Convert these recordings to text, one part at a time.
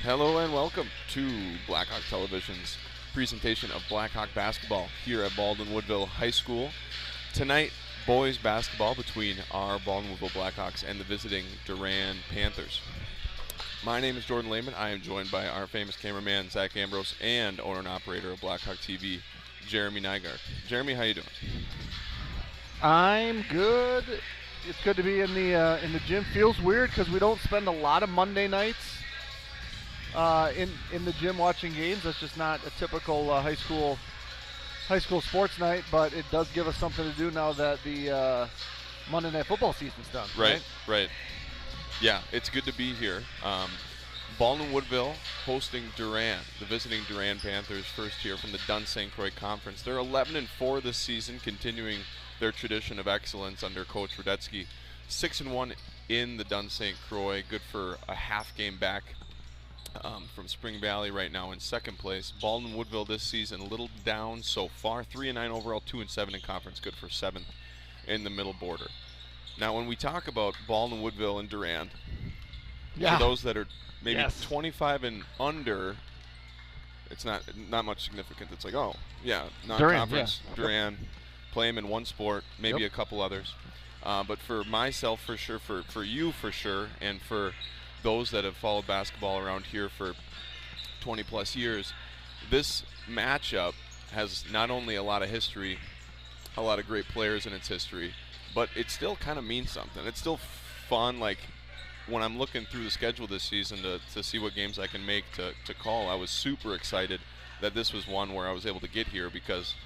Hello and welcome to Blackhawk Television's presentation of Blackhawk basketball here at Baldwin-Woodville High School. Tonight, boys basketball between our Baldwin-Woodville Blackhawks and the visiting Durand Panthers. My name is Jordan Lehman. I am joined by our famous cameraman, Zach Ambrose, and owner and operator of Blackhawk TV, Jeremy Nygaard. Jeremy, how you doing? I'm good. It's good to be in the gym. Feels weird because we don't spend a lot of Monday nights in the gym watching games. That's just not a typical high school sports night. But it does give us something to do now that the Monday Night Football season's done. Right. Yeah, it's good to be here. Baldwin-Woodville hosting Durand, the visiting Durand Panthers, first year from the Dunn-St. Croix Conference. They're 11-4 this season, continuing their tradition of excellence under Coach Radetsky. 6-1 in the Dunn-St. Croix, good for a half game back from Spring Valley right now in second place. Baldwin-Woodville this season a little down so far, 3-9 overall, 2-7 in conference, good for 7th in the middle border. Now, when we talk about Baldwin-Woodville and Durand, for those that are maybe 25 and under, it's not much significant. It's like, oh, yeah, non-conference, Durand, play them in one sport, maybe a couple others. But for myself, for sure, for you, for sure, and for those that have followed basketball around here for 20-plus years, this matchup has not only a lot of history, a lot of great players in its history, but it still kind of means something. It's still fun. Like, when I'm looking through the schedule this season to see what games I can make to call, I was super excited that this was one where I was able to get here because,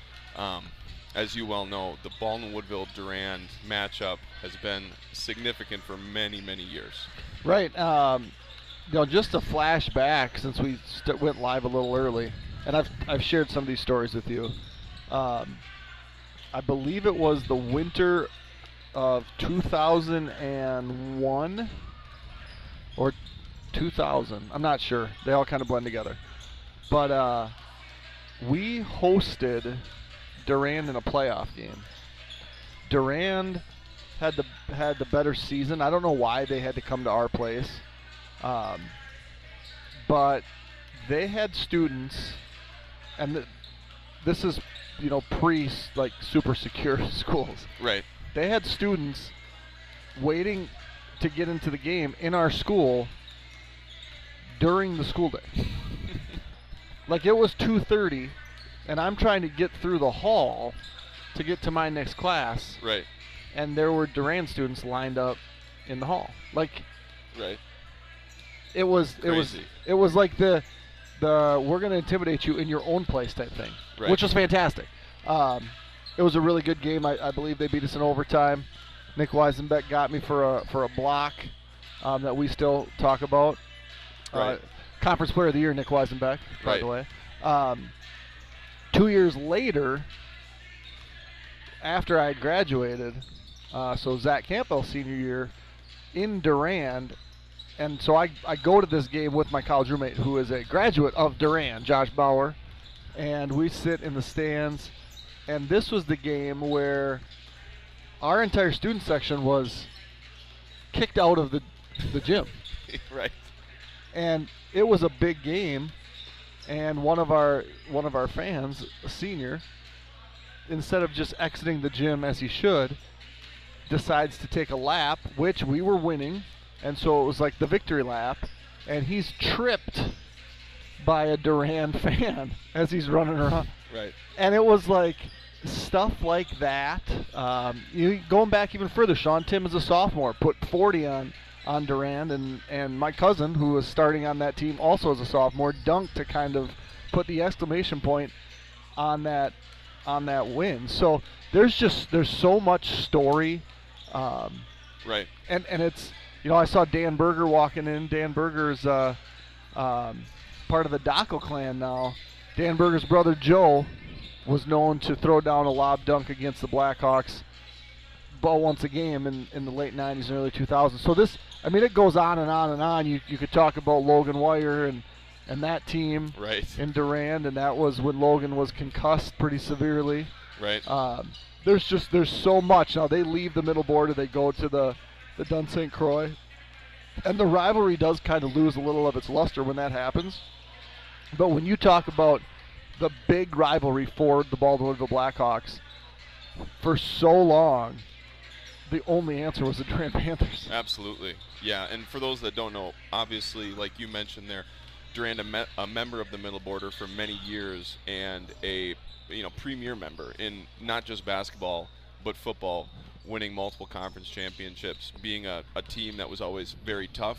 as you well know, the Baldwin-Woodville Durand matchup has been significant for many, many years. Right. Just to flash back, since we went live a little early, and I've shared some of these stories with you. I believe it was the winter of 2001 or 2000. I'm not sure. They all kind of blend together. But we hosted Durand in a playoff game. Durand had the better season. I don't know why they had to come to our place, but they had students, and this is pre like super secure schools. Right. They had students waiting to get into the game in our school during the school day. Like, it was 2:30, and I'm trying to get through the hall to get to my next class. Right. And there were Durand students lined up in the hall. Like, right. It was Crazy. it was like the we're going to intimidate you in your own place type thing, right. Which was fantastic. It was a really good game. I believe they beat us in overtime. Nick Weisenbeck got me for a block that we still talk about. Right. Conference Player of the Year, Nick Weisenbeck, by the way. 2 years later, after I had graduated, so Zach Campbell's senior year in Durand, and so I go to this game with my college roommate who is a graduate of Durand, Josh Bauer, and we sit in the stands. And this was the game where our entire student section was kicked out of the gym. Right. And it was a big game, and one of our fans, a senior, instead of just exiting the gym as he should, decides to take a lap, which we were winning, and so it was like the victory lap, and he's tripped by a Durand fan as he's running around. Right. And it was like stuff like that. Going back even further, Sean Tim is a sophomore, put 40 on Durand, and my cousin, who was starting on that team also as a sophomore, dunked to kind of put the exclamation point on that win. So there's so much story. Right. And it's, I saw Dan Berger walking in. Dan Berger's part of the Daco clan now. Dan Berger's brother Joe was known to throw down a lob dunk against the Blackhawks ball once a game in the late 90s and early 2000s. So this, it goes on and on and on. You could talk about Logan Wire and that team in Durand, and that was when Logan was concussed pretty severely. Right. There's so much. Now they leave the middle border, they go to the Dunn-St. Croix, And the rivalry does kind of lose a little of its luster when that happens. But when you talk about the big rivalry for the Baldwin-Woodville Blackhawks, for so long, the only answer was the Durand Panthers. Absolutely. Yeah, and for those that don't know, obviously, like you mentioned there, Durand, a member of the Middle Border for many years, and a premier member in not just basketball but football, winning multiple conference championships, being a team that was always very tough.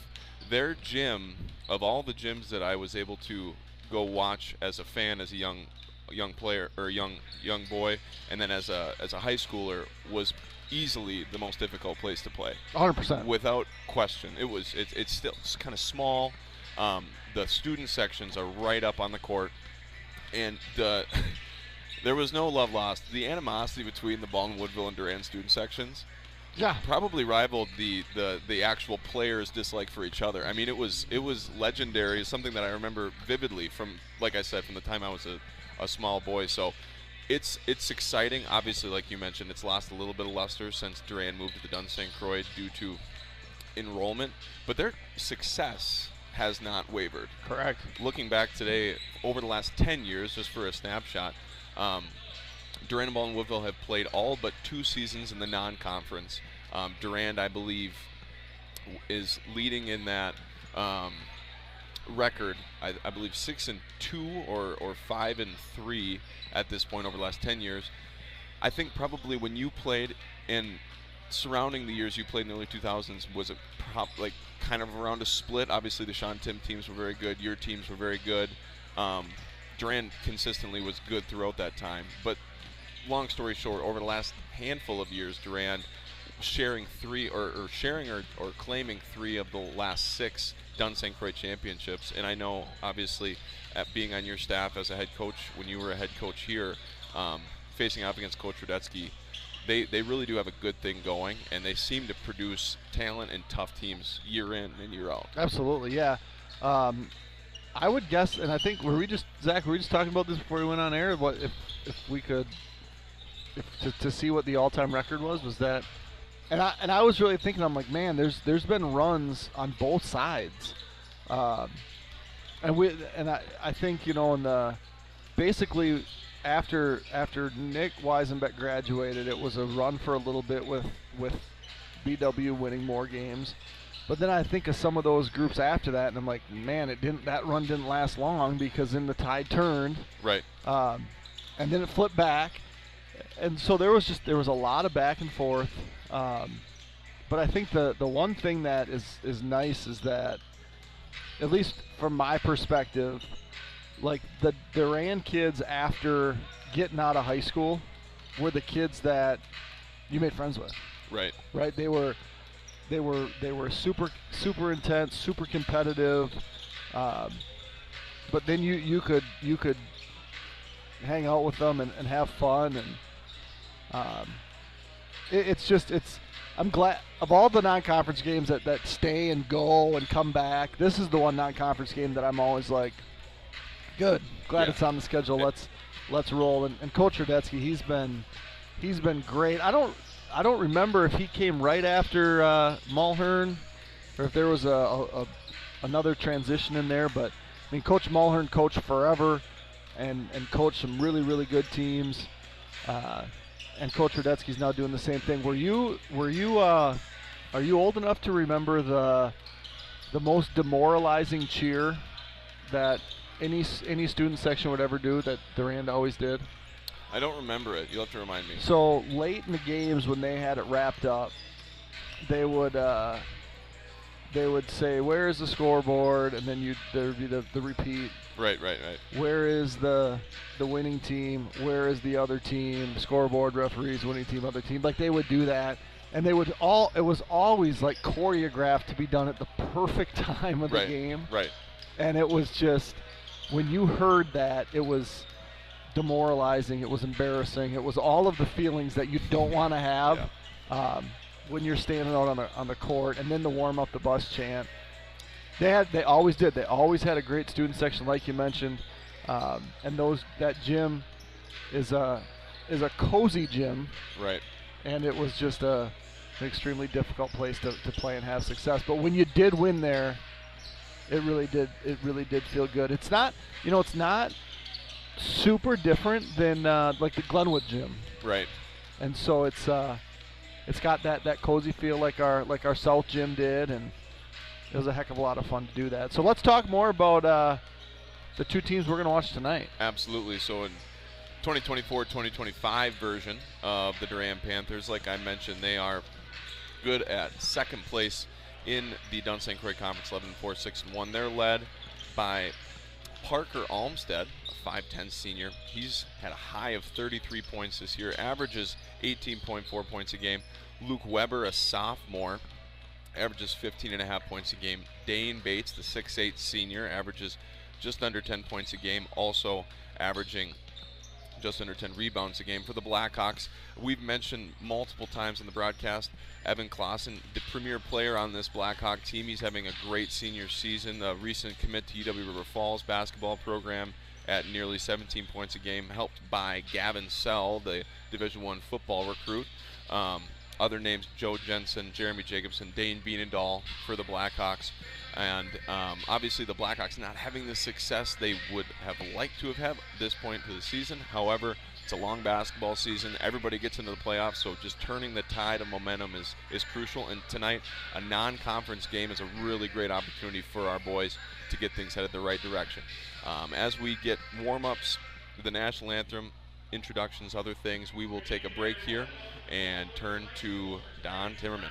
Their gym, of all the gyms that I was able to go watch as a fan, as a young player or young boy, and then as a high schooler, was easily the most difficult place to play. 100%. Without question. It's still kind of small. The student sections are right up on the court, and there was no love lost. The animosity between the Baldwin-Woodville and Durand student sections probably rivaled the actual players' dislike for each other. I mean, it was legendary. It's something that I remember vividly from, like I said, from the time I was a small boy. So it's exciting. Obviously, like you mentioned, it's lost a little bit of luster since Durand moved to the Dunsink Croix due to enrollment, but their success has not wavered. Correct. Looking back today, over the last 10 years, just for a snapshot, Durand and Baldwin-Woodville have played all but 2 seasons in the non-conference. Durand, I believe, is leading in that record. I believe 6-2 or 5-3 at this point over the last 10 years. I think probably when you played, and surrounding the years you played in the early 2000s, was it kind of around a split? Obviously the Sean Tim teams were very good. Your teams were very good. Durand consistently was good throughout that time. But long story short, over the last handful of years, Durand sharing claiming 3 of the last 6 Dunsink Croix championships. And I know, obviously, at being on your staff as a head coach, when you were a head coach here, facing off against Coach Radetzky, they really do have a good thing going, and they seem to produce talent and tough teams year in and year out. Absolutely, yeah. I would guess, and I think Zach, were we just talking about this before we went on air? What if we could to see what the all-time record was that? And I was really thinking, I'm like, man, there's been runs on both sides, and I think, in the basically after Nick Weisenbeck graduated, it was a run for a little bit with BW winning more games. But then I think of some of those groups after that, and I'm like, man, that run didn't last long, because then the tide turned. Right. And then it flipped back. And so there was a lot of back and forth. But I think the one thing that is nice is that, at least from my perspective, like the Durand kids after getting out of high school were the kids that you made friends with. Right. Right. They were super intense, super competitive, but then you could hang out with them and have fun, and I'm glad of all the non-conference games that stay and go and come back. This is the one non-conference game that I'm always like, good, glad it's on the schedule. Let's roll. And Coach Radetzky, he's been great. I don't remember if he came right after Mulhern, or if there was another transition in there. But I mean, Coach Mulhern coached forever, and coached some really, really good teams. And Coach Radetzky's now doing the same thing. Are you old enough to remember the most demoralizing cheer that any student section would ever do, that Durand always did? I don't remember it. You'll have to remind me. So late in the games, when they had it wrapped up, they would say, "Where is the scoreboard?" And then there would be the repeat. Right. Where is the winning team? Where is the other team? Scoreboard, referees, winning team, other team. Like, they would do that, and it was always like choreographed to be done at the perfect time of the game. Right. And it was just, when you heard that, it was demoralizing, it was embarrassing, it was all of the feelings that you don't want to have when you're standing out on the court. And then the warm up the bus chant, they always did. They always had a great student section, like you mentioned, and that gym is a cozy gym, right? And it was just an extremely difficult place to play and have success. But when you did win there, it really did feel good. It's not, it's not super different than like the Glenwood gym. Right. And so it's got that cozy feel like our South gym did, and it was a heck of a lot of fun to do that. So let's talk more about the two teams we're going to watch tonight. Absolutely. So in 2024-2025 version of the Durand Panthers, like I mentioned, they are good at second place in the Dunn St. Croix Conference, 11-4, 6-1. They're led by Parker Almstead, a 5'10 senior. He's had a high of 33 points this year, averages 18.4 points a game. Luke Weber, a sophomore, averages 15.5 points a game. Dane Bates, the 6'8 senior, averages just under 10 points a game, also averaging just under 10 rebounds a game. For the Blackhawks, we've mentioned multiple times in the broadcast, Evan Clausen, the premier player on this Blackhawk team. He's having a great senior season, a recent commit to UW River Falls basketball program at nearly 17 points a game, helped by Gavin Sell, the Division I football recruit. Other names, Joe Jensen, Jeremy Jacobson, Dane Bienendahl for the Blackhawks. And obviously the Blackhawks not having the success they would have liked to have had at this point to the season. However, it's a long basketball season. Everybody gets into the playoffs, so just turning the tide of momentum is crucial. And tonight, a non-conference game is a really great opportunity for our boys to get things headed the right direction. As we get warm-ups, the national anthem, introductions, other things, we will take a break here and turn to Don Timmerman.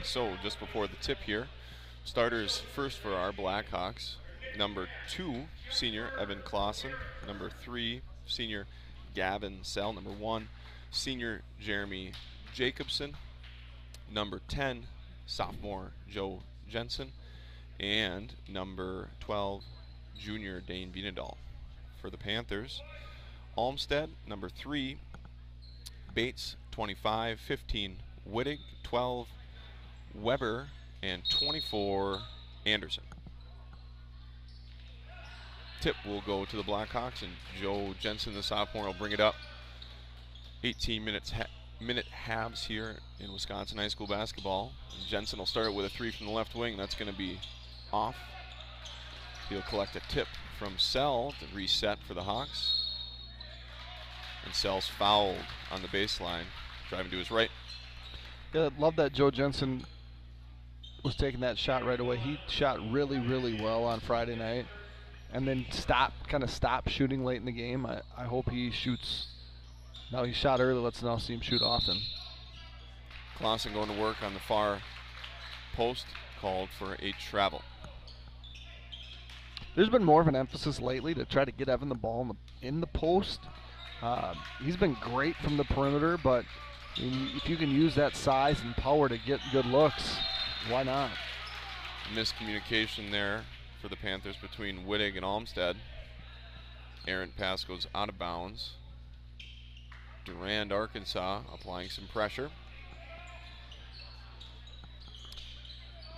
So just before the tip here, starters first for our Blackhawks. Number 2, senior Evan Clausen. Number 3, senior Gavin Sell. Number 1, senior Jeremy Jacobson. Number 10, sophomore Joe Jensen. And number 12, junior Dane Vienendahl. For the Panthers, Olmstead, number 3, Bates, 25, 15, Wittig, 12, Weber, and 24, Anderson. Tip will go to the Blackhawks, and Joe Jensen, the sophomore, will bring it up. 18 minute halves here in Wisconsin high school basketball. And Jensen will start it with a 3 from the left wing. That's going to be off. He'll collect a tip from Sell to reset for the Hawks. And Sell's fouled on the baseline, driving to his right. Yeah, love that Joe Jensen was taking that shot right away. He shot really, really well on Friday night, and then kind of stopped shooting late in the game. I hope he shoots. Now he shot early. Let's now see him shoot often. Clausen going to work on the far post, called for a travel. There's been more of an emphasis lately to try to get Evan the ball in the post. He's been great from the perimeter, but if you can use that size and power to get good looks, why not? Miscommunication there for the Panthers between Wittig and Olmstead. Errant pass goes out of bounds. Durand-Arkansaw applying some pressure.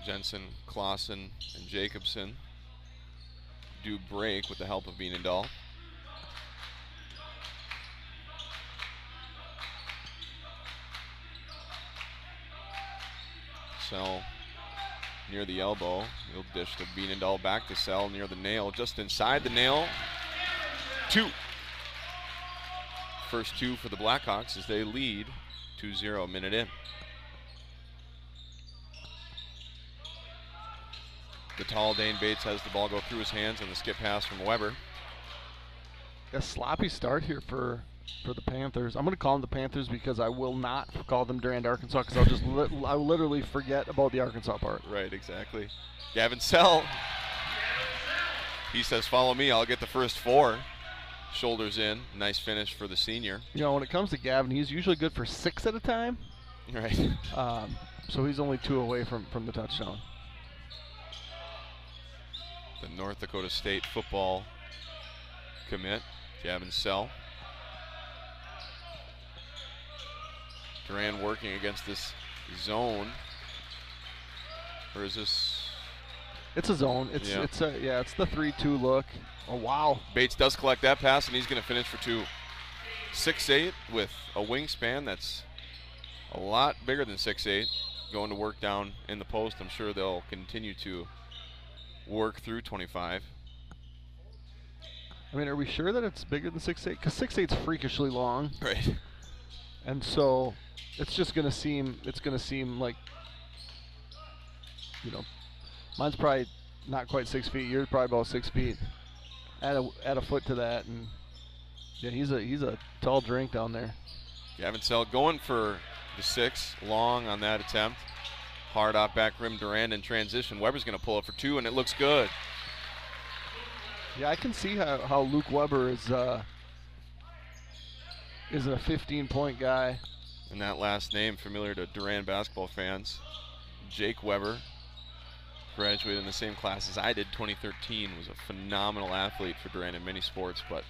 Jensen, Clausen, and Jacobson do break with the help of Vienendahl. Sell near the elbow. He'll dish to Vienendahl, back to Sell near the nail, just inside the nail. 2. First 2 for the Blackhawks as they lead 2-0 a minute in. The tall Dane Bates has the ball go through his hands on the skip pass from Weber. A sloppy start here for the Panthers. I'm going to call them the Panthers because I will not call them Durand-Arkansaw because I'll literally forget about the Arkansas part. Right, exactly. Gavin Sell. He says, follow me, I'll get the first 4. Shoulders in. Nice finish for the senior. You know, when it comes to Gavin, he's usually good for 6 at a time. Right. So he's only 2 away from the touchdown. The North Dakota State football commit, Gavin Sell. Durand working against this zone. Or is this? It's a zone. It's the 3-2 look. Oh wow. Bates does collect that pass, and he's going to finish for 2. 6'8" with a wingspan that's a lot bigger than 6'8", going to work down in the post. I'm sure they'll continue to work through 25. I mean, are we sure that it's bigger than 6'8"? Because 6'8's freakishly long. Right. And so it's just going to seem like, you know, mine's probably not quite 6 feet. Yours probably about 6 feet. Add a foot to that, and yeah, he's a tall drink down there. Gavin Sell going for the 6, long on that attempt. Hard off back rim, Durand in transition. Weber's going to pull it for 2, and it looks good. Yeah, I can see how Luke Weber is a 15-point guy. And that last name familiar to Durand basketball fans. Jake Weber, graduated in the same class as I did, 2013, was a phenomenal athlete for Durand in many sports, but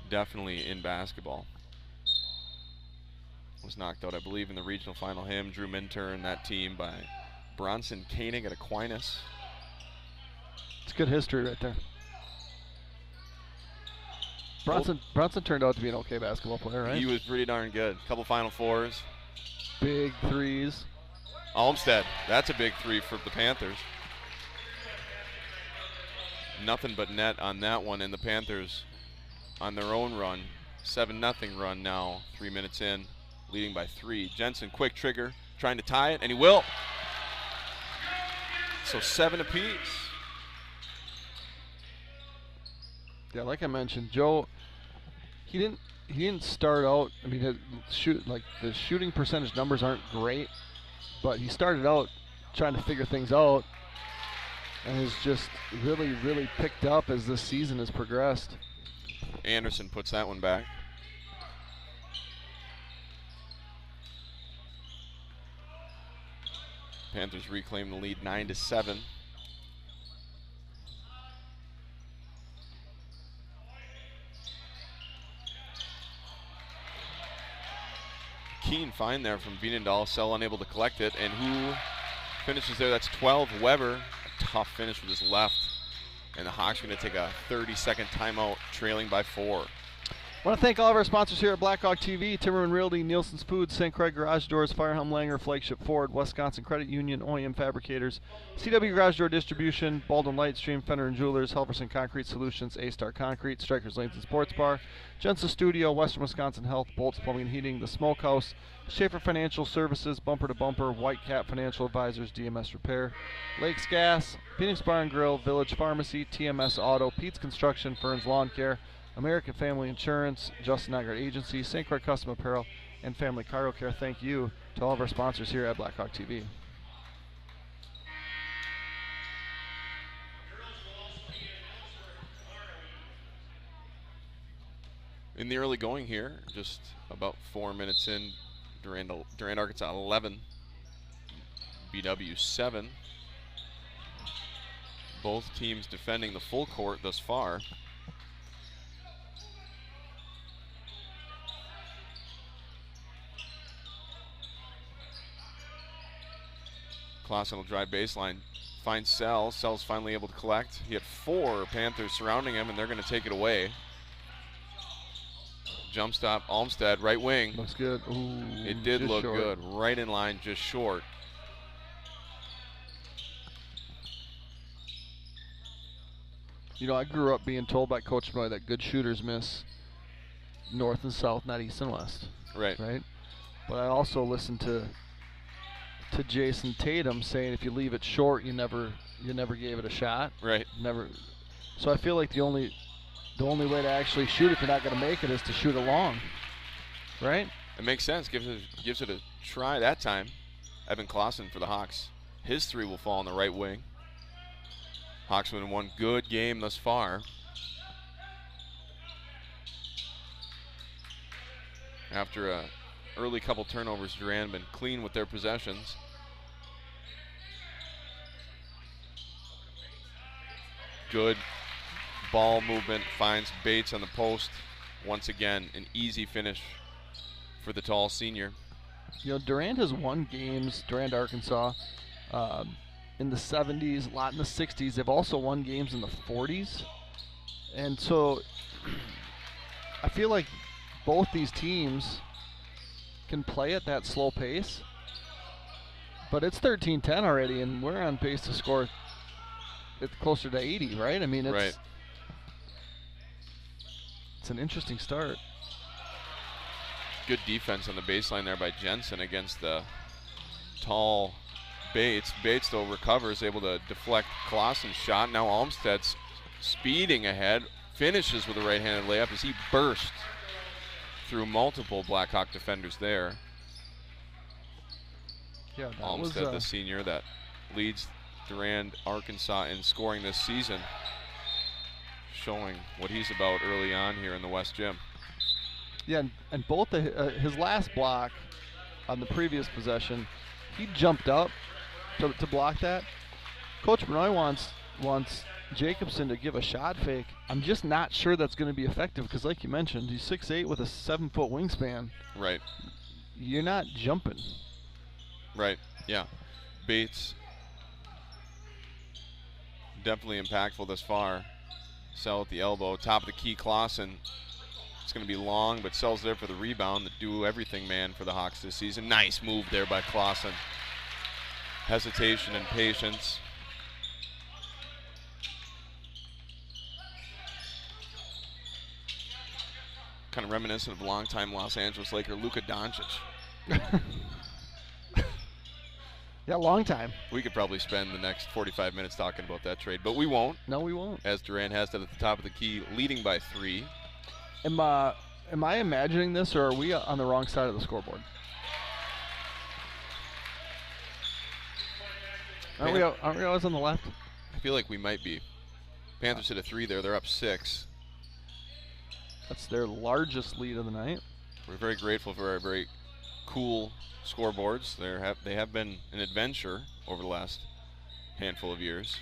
definitely in basketball. Was knocked out, I believe, in the regional final. Him, Drew Minter, and that team by Bronson Koenig at Aquinas. It's good history right there. Bronson turned out to be an okay basketball player, right? He was pretty darn good. Couple Final Fours. Big threes. Olmstead, that's a big 3 for the Panthers. Nothing but net on that one, and the Panthers on their own run. 7-0 run now, 3 minutes in, leading by 3. Jensen, quick trigger, trying to tie it, and he will. So 7 apiece. Yeah, like I mentioned, Joe, he didn't start out. I mean, the shooting percentage numbers aren't great, but he started out trying to figure things out and has just really, really picked up as this season has progressed. Anderson puts that one back. Panthers reclaim the lead 9-7. Keen find there from Vienendahl. Sell unable to collect it. And who finishes there? That's 12. Weber. A tough finish with his left. And the Hawks are going to take a 30-second timeout, trailing by 4. I want to thank all of our sponsors here at Blackhawk TV, Timmerman Realty, Nielsen's Foods, St. Craig Garage Doors, Firehelm Langer, Flagship Ford, Wisconsin Credit Union, OEM Fabricators, CW Garage Door Distribution, Baldwin Lightstream, Fender and Jewelers, Helverson Concrete Solutions, A-Star Concrete, Strikers Lanes and Sports Bar, Jensen Studio, Western Wisconsin Health, Bolts Plumbing and Heating, The Smokehouse, Schaefer Financial Services, Bumper to Bumper, White Cap Financial Advisors, DMS Repair, Lakes Gas, Phoenix Bar and Grill, Village Pharmacy, TMS Auto, Pete's Construction, Ferns Lawn Care, American Family Insurance, Justin Nygaard Agency, St. Croix Custom Apparel, and Family Cargo Care. Thank you to all of our sponsors here at Blackhawk TV. In the early going here, just about 4 minutes in, Durand-Arkansaw 11, BW 7. Both teams defending the full court thus far. Clausen will drive baseline, finds Sell. Sell's finally able to collect. He had 4 Panthers surrounding him, and they're going to take it away. Jump stop, Olmstead, right wing. Looks good. Ooh, it did look short. good. Right in line, just short. You know, I grew up being told by Coach Moy that good shooters miss north and south, not east and west. Right. Right? But I also listened to Jason Tatum saying if you leave it short, you never gave it a shot. Right. Never. So I feel like the only way to actually shoot if you're not going to make it is to shoot it long. Right? It makes sense. Gives it a try that time. Evan Clausen for the Hawks. His 3 will fall on the right wing. Hawks win one good game thus far. After a early couple turnovers, Durand been clean with their possessions. Good ball movement, finds Bates on the post. Once again, an easy finish for the tall senior. You know, Durand has won games, Durand-Arkansaw, in the 70s, a lot in the 60s. They've also won games in the 40s. And so I feel like both these teams can play at that slow pace. But it's 13-10 already, and we're on pace to score it closer to 80, right? I mean, it's, right. It's an interesting start. Good defense on the baseline there by Jensen against the tall Bates. Bates, though, recovers, able to deflect Clausen's shot. Now Olmsted's speeding ahead, finishes with a right-handed layup as he burst through multiple Blackhawk defenders there. Yeah, that Olmsted, was, the senior that leads Durand-Arkansaw in scoring this season, showing what he's about early on here in the West Gym. Yeah, and both his last block on the previous possession, he jumped up to block that. Coach Benoit wants Jacobson to give a shot fake. I'm just not sure that's going to be effective because, like you mentioned, he's 6'8" with a 7-foot wingspan. Right. You're not jumping. Right, yeah. Bates, definitely impactful thus far. Sell at the elbow, top of the key, Clausen. It's going to be long, but Sell's there for the rebound, the do-everything man for the Hawks this season. Nice move there by Clausen. Hesitation and patience. Kind of reminiscent of longtime Los Angeles Laker Luka Doncic. Yeah, long time. We could probably spend the next 45 minutes talking about that trade, but we won't. No, we won't. As Durand has it at the top of the key, leading by 3. Am I imagining this, or are we on the wrong side of the scoreboard? Aren't we always on the left? I feel like we might be. Panthers hit a 3 there. They're up 6. That's their largest lead of the night. We're very grateful for our very cool scoreboards. They have been an adventure over the last handful of years.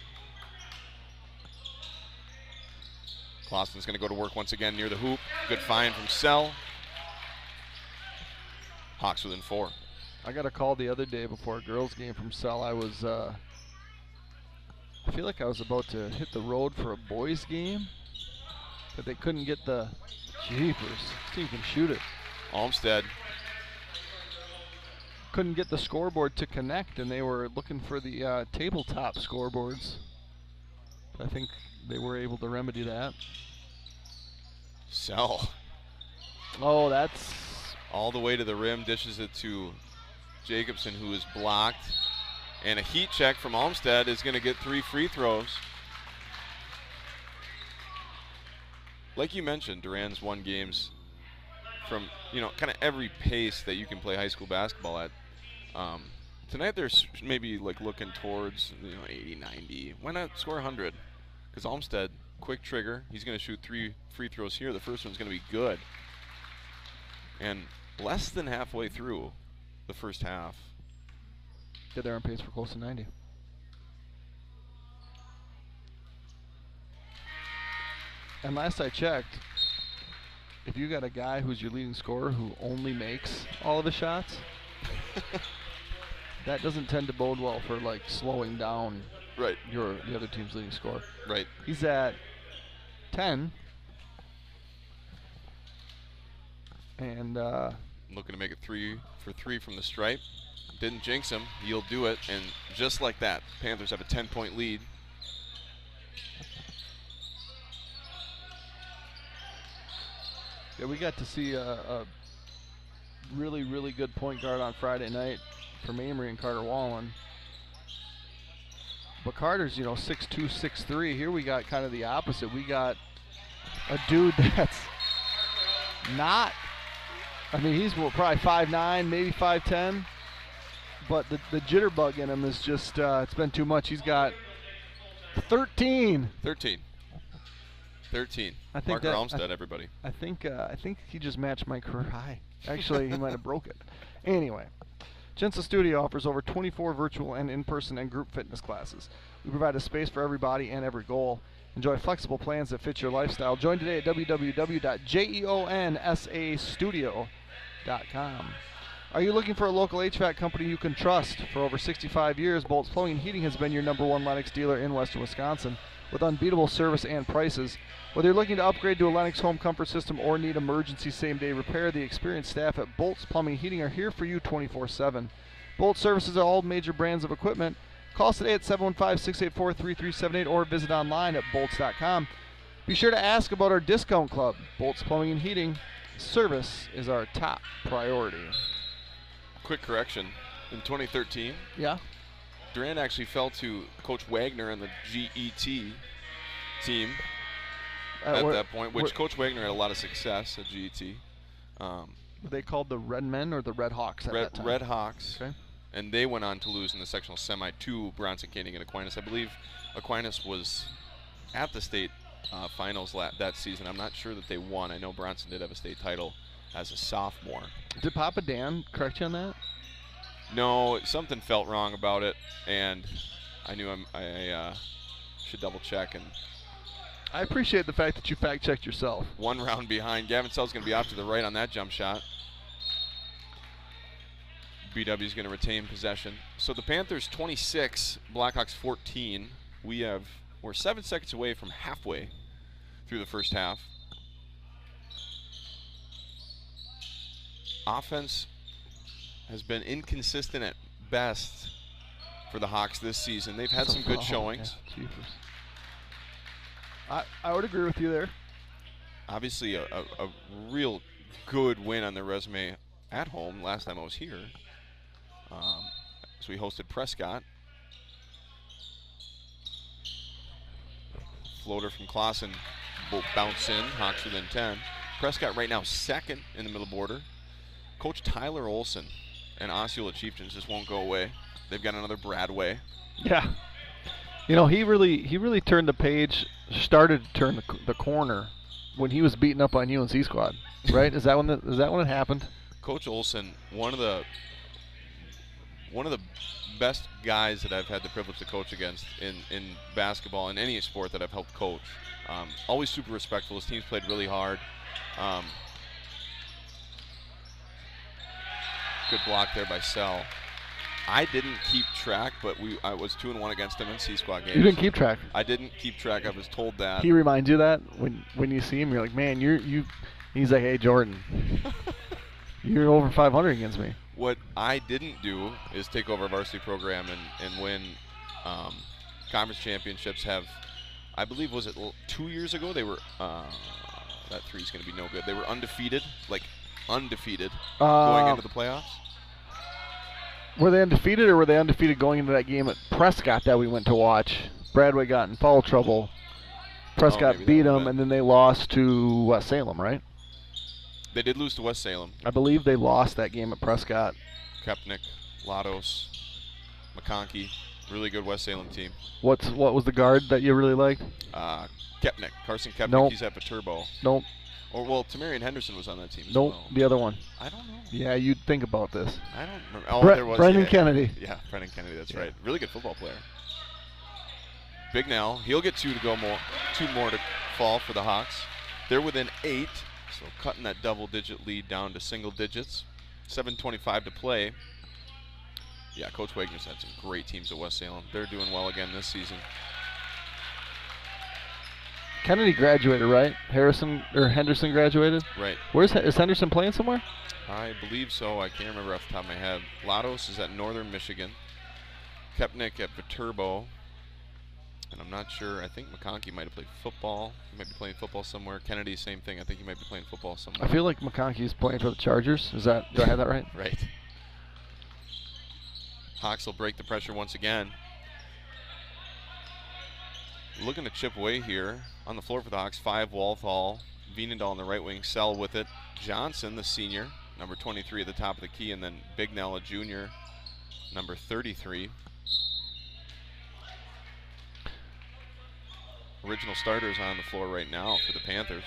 Clausen's going to go to work once again near the hoop. Good find from Sell. Hawks within 4. I got a call the other day before a girls' game from Sell. I feel like I was about to hit the road for a boys' game, but they couldn't get the jeepers. See, you can shoot it. Olmsted. Couldn't get the scoreboard to connect, and they were looking for the tabletop scoreboards. I think they were able to remedy that. Sell. Oh, that's all the way to the rim, dishes it to Jacobson, who is blocked. And a heat check from Olmsted is going to get 3 free throws. Like you mentioned, Durand's won games from, kind of every pace that you can play high school basketball at. Tonight they're maybe like looking towards 80, 90. Why not score 100? Because Olmsted, quick trigger. He's going to shoot 3 free throws here. The first one's going to be good. And less than halfway through the first half. Yeah, they're on pace for close to 90. And last I checked, if you got a guy who's your leading scorer who only makes all of his shots, that doesn't tend to bode well for like slowing down right the other team's leading scorer. Right. He's at 10. And looking to make it 3 for 3 from the stripe. Didn't jinx him. He'll do it. And just like that, Panthers have a 10-point lead. Yeah, we got to see a really, really good point guard on Friday night from Amory and Carter Wallen. But Carter's, 6'2", 6'3". Here we got kind of the opposite. We got a dude that's not, he's probably 5'9", maybe 5'10", but the jitterbug in him is just, it's been too much. He's got 13. 13. I think Parker Olmsted, everybody. I think he just matched my career high. Actually, he might have broke it. Anyway, Jensen Studio offers over 24 virtual and in-person and group fitness classes. We provide a space for every body and every goal. Enjoy flexible plans that fit your lifestyle. Join today at www.jeonsastudio.com. Are you looking for a local HVAC company you can trust? For over 65 years, Bolts Plumbing and Heating has been your #1 Lennox dealer in western Wisconsin with unbeatable service and prices. Whether you're looking to upgrade to a Lennox home comfort system or need emergency same-day repair, the experienced staff at Bolts Plumbing and Heating are here for you 24/7. Bolts services all major brands of equipment. Call us today at 715-684-3378 or visit online at bolts.com. Be sure to ask about our discount club. Bolts Plumbing and Heating. Service is our top priority. Quick correction. In 2013, yeah, Durand actually fell to Coach Wagner and the GET team at that point, which Coach Wagner had a lot of success at GET. Were they called the Red Men or the Red Hawks at that time? Red Hawks. Okay. And they went on to lose in the sectional semi to Bronson Koenig and Aquinas. I believe Aquinas was at the state finals that season. I'm not sure that they won. I know Bronson did have a state title as a sophomore. Did Papa Dan correct you on that? No, something felt wrong about it, and I knew I should double check. And I appreciate the fact that you fact checked yourself. 1 round behind. Gavin Sell's going to be off to the right on that jump shot. BW is going to retain possession. So the Panthers 26, Blackhawks 14. We're 7 seconds away from halfway through the first half. Offense has been inconsistent at best for the Hawks this season. They've had some good showings. Yeah, I would agree with you there. Obviously a real good win on their resume at home last time I was here. So we hosted Prescott. Floater from Clausen will bounce in. Hawks within 10. Prescott right now second in the middle border. Coach Tyler Olson and Osceola Chieftains just won't go away. They've got another Bradway. Yeah. You know, he really turned the page, started to turn the corner when he was beating up on UNC squad, right? Is that when it happened? Coach Olson, one of the best guys that I've had the privilege to coach against in basketball, in any sport that I've helped coach. Always super respectful. His team's played really hard. Good block there by Sell. I didn't keep track, but I was 2-1 against him in C-Squad games. You didn't keep track? I didn't keep track. I was told that. He reminds you that when you see him, you're like, man, he's like, hey, Jordan, you're over 500 against me. What I didn't do is take over a varsity program and win conference championships. I believe, was it 2 years ago? They were, that three's going to be no good. They were undefeated, going into the playoffs. Were they undefeated, or were they undefeated going into that game at Prescott that we went to watch? Bradway got in foul trouble. Prescott beat them, and then they lost to West Salem, right? They did lose to West Salem. I believe they lost that game at Prescott. Kepnick, Latos, McConkey, really good West Salem team. What was the guard that you really liked? Kepnick, Carson Kepnick. Nope. He's at Viterbo. Nope. Tamarian Henderson was on that team as nope, well. The other one. I don't know. Yeah, you'd think about this. I don't remember. Oh, there was Brendan Kennedy. Yeah, Brendan Kennedy, that's right. Really good football player. Big Nell, he'll get two more to fall for the Hawks. They're within 8, so cutting that double-digit lead down to single digits. 7:25 to play. Yeah, Coach Wagner's had some great teams at West Salem. They're doing well again this season. Kennedy graduated, right? Henderson graduated? Right. Is Henderson playing somewhere? I believe so. I can't remember off the top of my head. Latos is at Northern Michigan. Kepnick at Viterbo. And I'm not sure. I think McConkey might have played football. He might be playing football somewhere. Kennedy, same thing. I think he might be playing football somewhere. I feel like McConkey's playing for the Chargers. Do I have that right? Right. Hawks will break the pressure once again. Looking to chip away here. On the floor for the Hawks, 5 Walthall. Vienendahl on the right wing, Sell with it. Johnson, the senior, number 23 at the top of the key, and then Bignell, a junior, number 33. Original starters on the floor right now for the Panthers.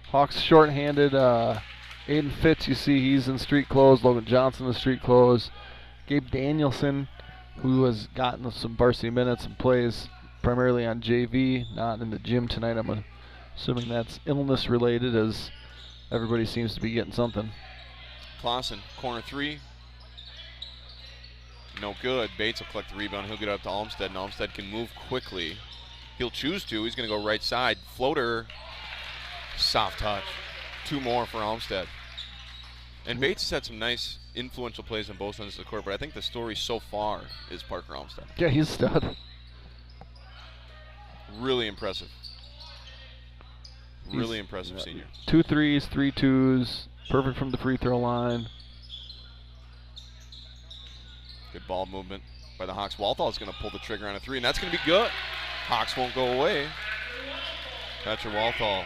Hawks short-handed. Aiden Fitz, you see he's in street clothes. Logan Johnson in street clothes. Gabe Danielson, who has gotten some varsity minutes and plays primarily on JV, not in the gym tonight. I'm assuming that's illness related, as everybody seems to be getting something. Clausen, corner 3. No good. Bates will collect the rebound. He'll get up to Olmstead, and Olmstead can move quickly. He'll choose to. He's going to go right side. Floater. Soft touch. 2 more for Olmstead. And Bates has had some nice influential plays on both ends of the court, but I think the story so far is Parker Olmstead. Yeah, he's a stud. Really impressive. Really impressive senior. 2 threes, 3 twos, perfect from the free throw line. Good ball movement by the Hawks. Walthall is going to pull the trigger on a 3, and that's going to be good. Hawks won't go away. Thatcher Walthall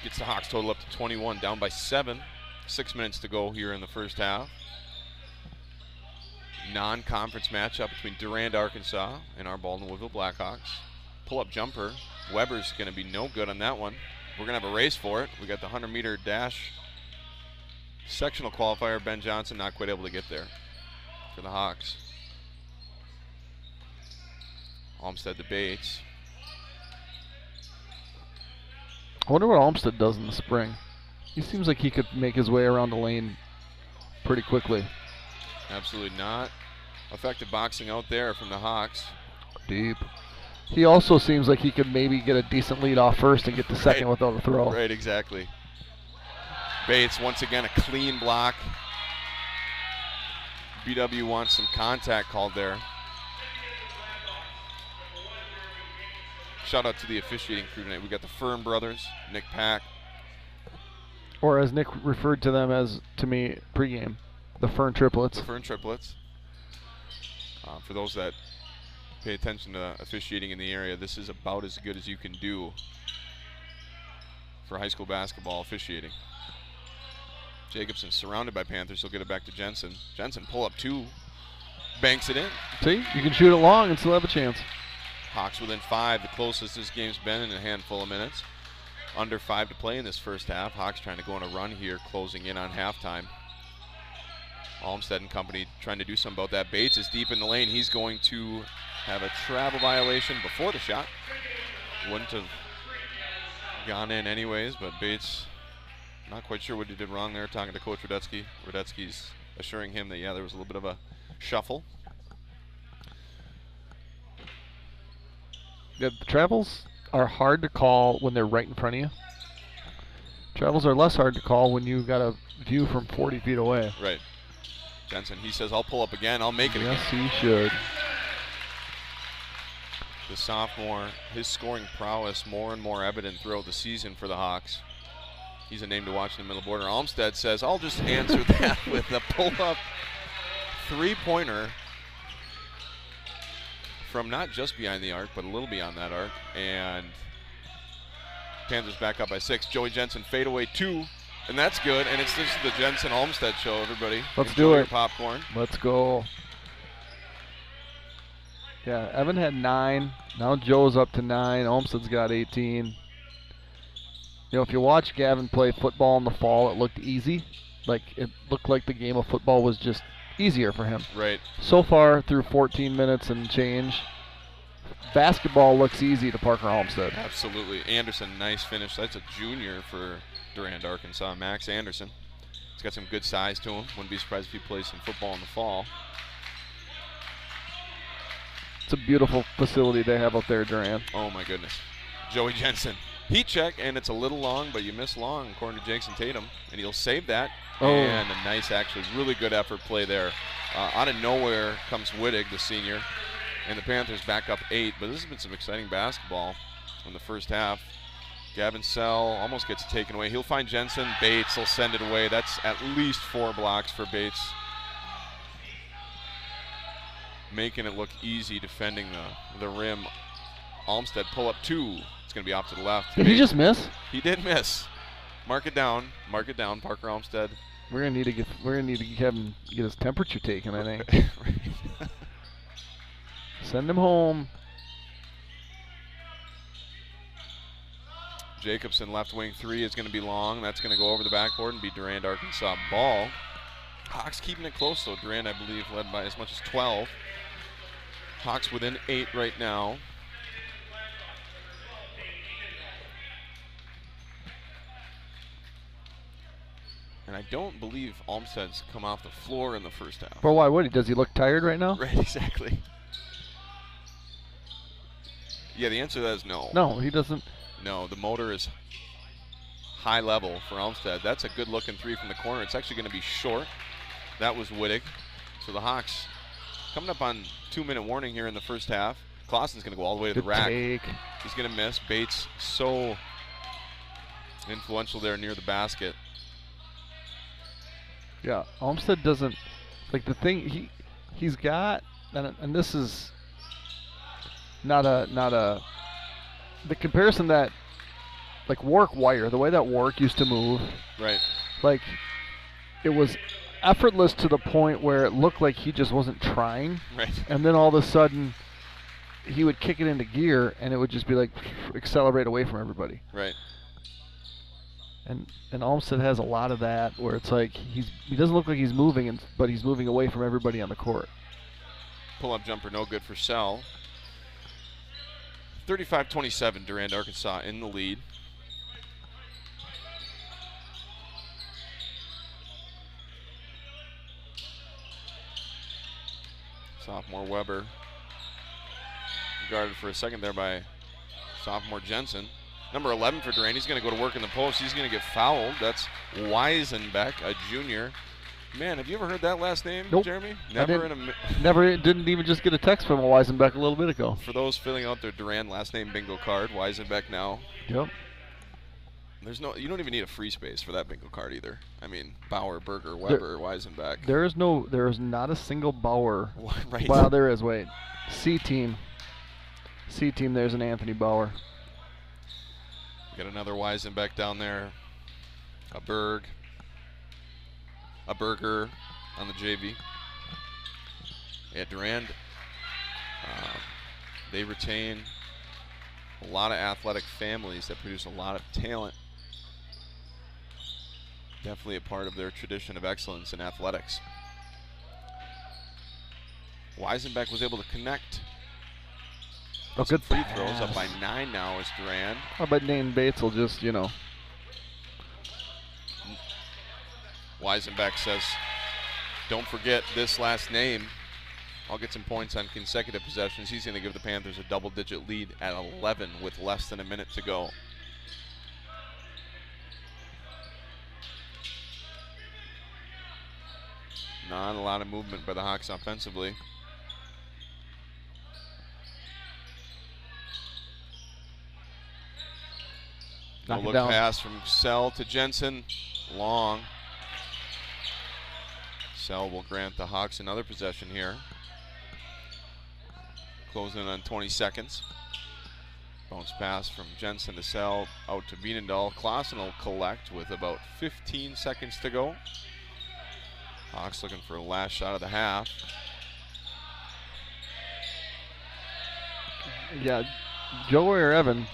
gets the Hawks total up to 21, down by 7. 6 minutes to go here in the first half. Non-conference matchup between Durand-Arkansaw and our Baldwin-Woodville Blackhawks. Pull-up jumper. Weber's going to be no good on that one. We're going to have a race for it. We got the 100-meter dash sectional qualifier. Ben Johnson not quite able to get there for the Hawks. Olmstead to Bates. I wonder what Olmstead does in the spring. He seems like he could make his way around the lane pretty quickly. Absolutely not. Effective boxing out there from the Hawks. Deep. He also seems like he could maybe get a decent lead off first and get the second without a throw. Right, exactly. Bates, once again, a clean block. BW wants some contact called there. Shout out to the officiating crew tonight. We got the Fern brothers, Nick Pack. Or as Nick referred to them as, to me, pregame, the Fern triplets. The Fern triplets. For those that pay attention to officiating in the area, this is about as good as you can do for high school basketball officiating. Jacobson surrounded by Panthers. He'll get it back to Jensen. Jensen pull up 2. Banks it in. See, you can shoot it long and still have a chance. Hawks within 5, the closest this game's been in a handful of minutes. Under 5 to play in this first half. Hawks trying to go on a run here, closing in on halftime. Olmsted and company trying to do something about that. Bates is deep in the lane. He's going to have a travel violation before the shot. Wouldn't have gone in anyways, but Bates, not quite sure what he did wrong there, talking to Coach Radetzky. Radetzky's assuring him that, yeah, there was a little bit of a shuffle. Yeah, the travels are hard to call when they're right in front of you. Travels are less hard to call when you got a view from 40 feet away. Right. Jensen, he says, I'll pull up again, I'll make it again. Yes, he should. The sophomore, his scoring prowess more and more evident throughout the season for the Hawks. He's a name to watch in the middle border. Olmsted says, I'll just answer that with a pull-up 3-pointer from not just behind the arc, but a little beyond that arc. And Panthers back up by 6. Joey Jensen fadeaway 2, and that's good. And it's just the Jensen Olmsted show, everybody. Let's Enjoy do your it. popcorn. Let's go. Yeah, Evan had 9. Now Joe's up to 9. Olmsted's got 18. You know, if you watch Gavin play football in the fall, it looked easy. Like, it looked like the game of football was just easier for him. Right. So far, through 14 minutes and change, basketball looks easy to Parker Olmsted. Absolutely. Anderson, nice finish. That's a junior for Durand-Arkansaw. Max Anderson. He's got some good size to him. Wouldn't be surprised if he plays some football in the fall. It's a beautiful facility they have up there, Durand. Oh, my goodness. Joey Jensen. Heat check, and it's a little long, but you miss long, according to Jason Tatum. And he'll save that. Oh. And a nice, actually, really good effort play there. Out of nowhere comes Wittig, the senior. And the Panthers back up 8. But this has been some exciting basketball in the first half. Gavin Sell almost gets it taken away. He'll find Jensen. Bates will send it away. That's at least 4 blocks for Bates. Making it look easy defending the rim. Olmsted pull up 2. It's going to be off to the left. Did he just miss? He did miss. Mark it down. Mark it down. Parker Olmsted. We're gonna need to have him get his temperature taken, I think. Right. Send him home. Jacobson left wing 3 is going to be long. That's going to go over the backboard and be Durand-Arkansaw ball. Hawks keeping it close though. Durand, I believe, led by as much as 12. Hawks within 8 right now. And I don't believe Olmsted's come off the floor in the first half. Well, why would he? Does he look tired right now? Right, exactly. Yeah, the answer to that is no. No, he doesn't. No, the motor is high level for Olmsted. That's a good looking 3 from the corner. It's actually going to be short. That was Wittig. So the Hawks coming up on 2-minute warning here in the first half. Clausen's going to go all the way to the rack. Take. He's going to miss. Bates so influential there near the basket. Yeah, Olmsted doesn't like the thing he's got, and this is not a the comparison that like Warwick Wire, the way that Warwick used to move, right? Like it was effortless to the point where it looked like he just wasn't trying, right? And then all of a sudden he would kick it into gear, and it would just be like accelerate away from everybody, right? And Olmsted has a lot of that where it's like he doesn't look like he's moving, but he's moving away from everybody on the court. Pull-up jumper, no good for Sell. 35-27, Durand-Arkansaw in the lead. Sophomore Weber guarded for a second there by sophomore Jensen. Number 11 for Durand. He's going to go to work in the post. He's going to get fouled. That's Weisenbeck, a junior. Man, have you ever heard that last name, nope. Jeremy? Didn't even just get a text from a Weisenbeck a little bit ago. For those filling out their Durand last name bingo card, Weisenbeck now. Yep. You don't even need a free space for that bingo card either. I mean, Bauer, Berger, Weber, Weisenbeck. There is not a single Bauer. Right. Well, there is. Wait, C team. There's an Anthony Bauer. Got another Weisenbeck down there. A Berg. a Burger on the JV. At Durand, they retain a lot of athletic families that produce a lot of talent. Definitely a part of their tradition of excellence in athletics. Weisenbeck was able to connect. Oh, good free throws. Up by 9 now is Durand. How about Dane Bates will just, Weisenbeck says, don't forget this last name. I'll get some points on consecutive possessions. He's going to give the Panthers a double-digit lead at 11 with less than a minute to go. Not a lot of movement by the Hawks offensively. No look pass from Sell to Jensen. Long. Sell will grant the Hawks another possession here. Closing in on 20 seconds. Bounce pass from Jensen to Sell out to Veenendahl. Clausen will collect with about 15 seconds to go. Hawks looking for a last shot of the half. Yeah, Joey or Evan?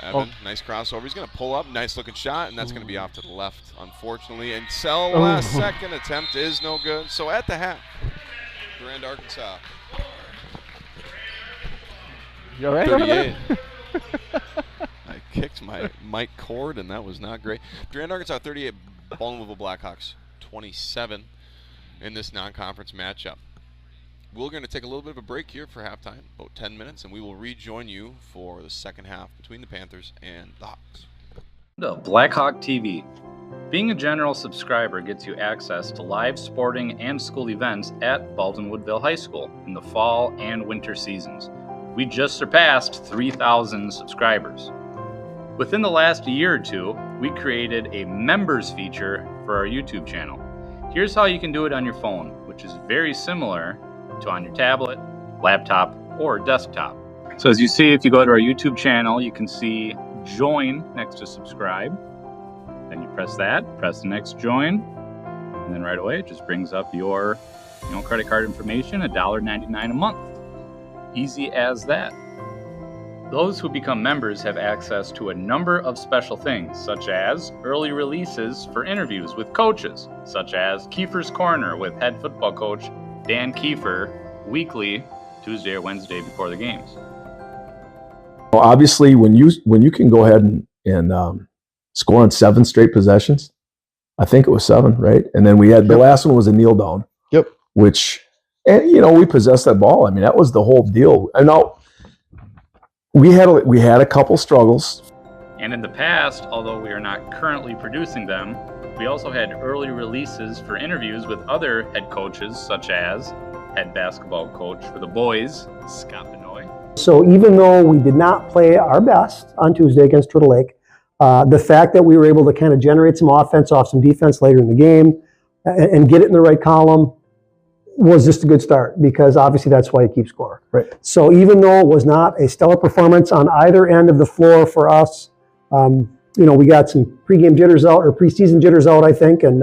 Evan, nice crossover. He's going to pull up, nice looking shot, and that's going to be off to the left, unfortunately. And Sell last second attempt is no good. So at the half, Durand-Arkansaw. You all right? 38. I kicked my mic cord, and that was not great. Durand-Arkansaw 38, Baldwin Blackhawks 27 in this non-conference matchup. We're going to take a little bit of a break here for halftime, about 10 minutes, and we will rejoin you for the second half between the Panthers and the Hawks. Blackhawk TV. Being a general subscriber gets you access to live sporting and school events at Baldwin-Woodville High School in the fall and winter seasons. We just surpassed 3,000 subscribers. Within the last year or two, we created a members feature for our YouTube channel. Here's how you can do it on your phone, which is very similar to on your tablet, laptop, or desktop. So as you see, if you go to our YouTube channel, you can see join next to subscribe. Then you press that, press the next join, and then right away it just brings up your credit card information, $1.99 a month. Easy as that. Those who become members have access to a number of special things, such as early releases for interviews with coaches, such as Kiefer's Corner with head football coach Dan Kiefer, weekly, Tuesday or Wednesday before the games. Well, obviously, when you can go ahead and score on 7 straight possessions, I think it was 7, right? And then we had the last one was a kneel down. Yep. Which, and we possessed that ball. I mean, that was the whole deal. And now we had a couple struggles. And in the past, although we are not currently producing them, we also had early releases for interviews with other head coaches, such as head basketball coach for the boys, Scott Benoit. So even though we did not play our best on Tuesday against Turtle Lake, the fact that we were able to kind of generate some offense off some defense later in the game and get it in the right column was just a good start, because obviously that's why you keep score. Right. So even though it was not a stellar performance on either end of the floor for us, we got some pregame jitters out, or preseason jitters out, I think, and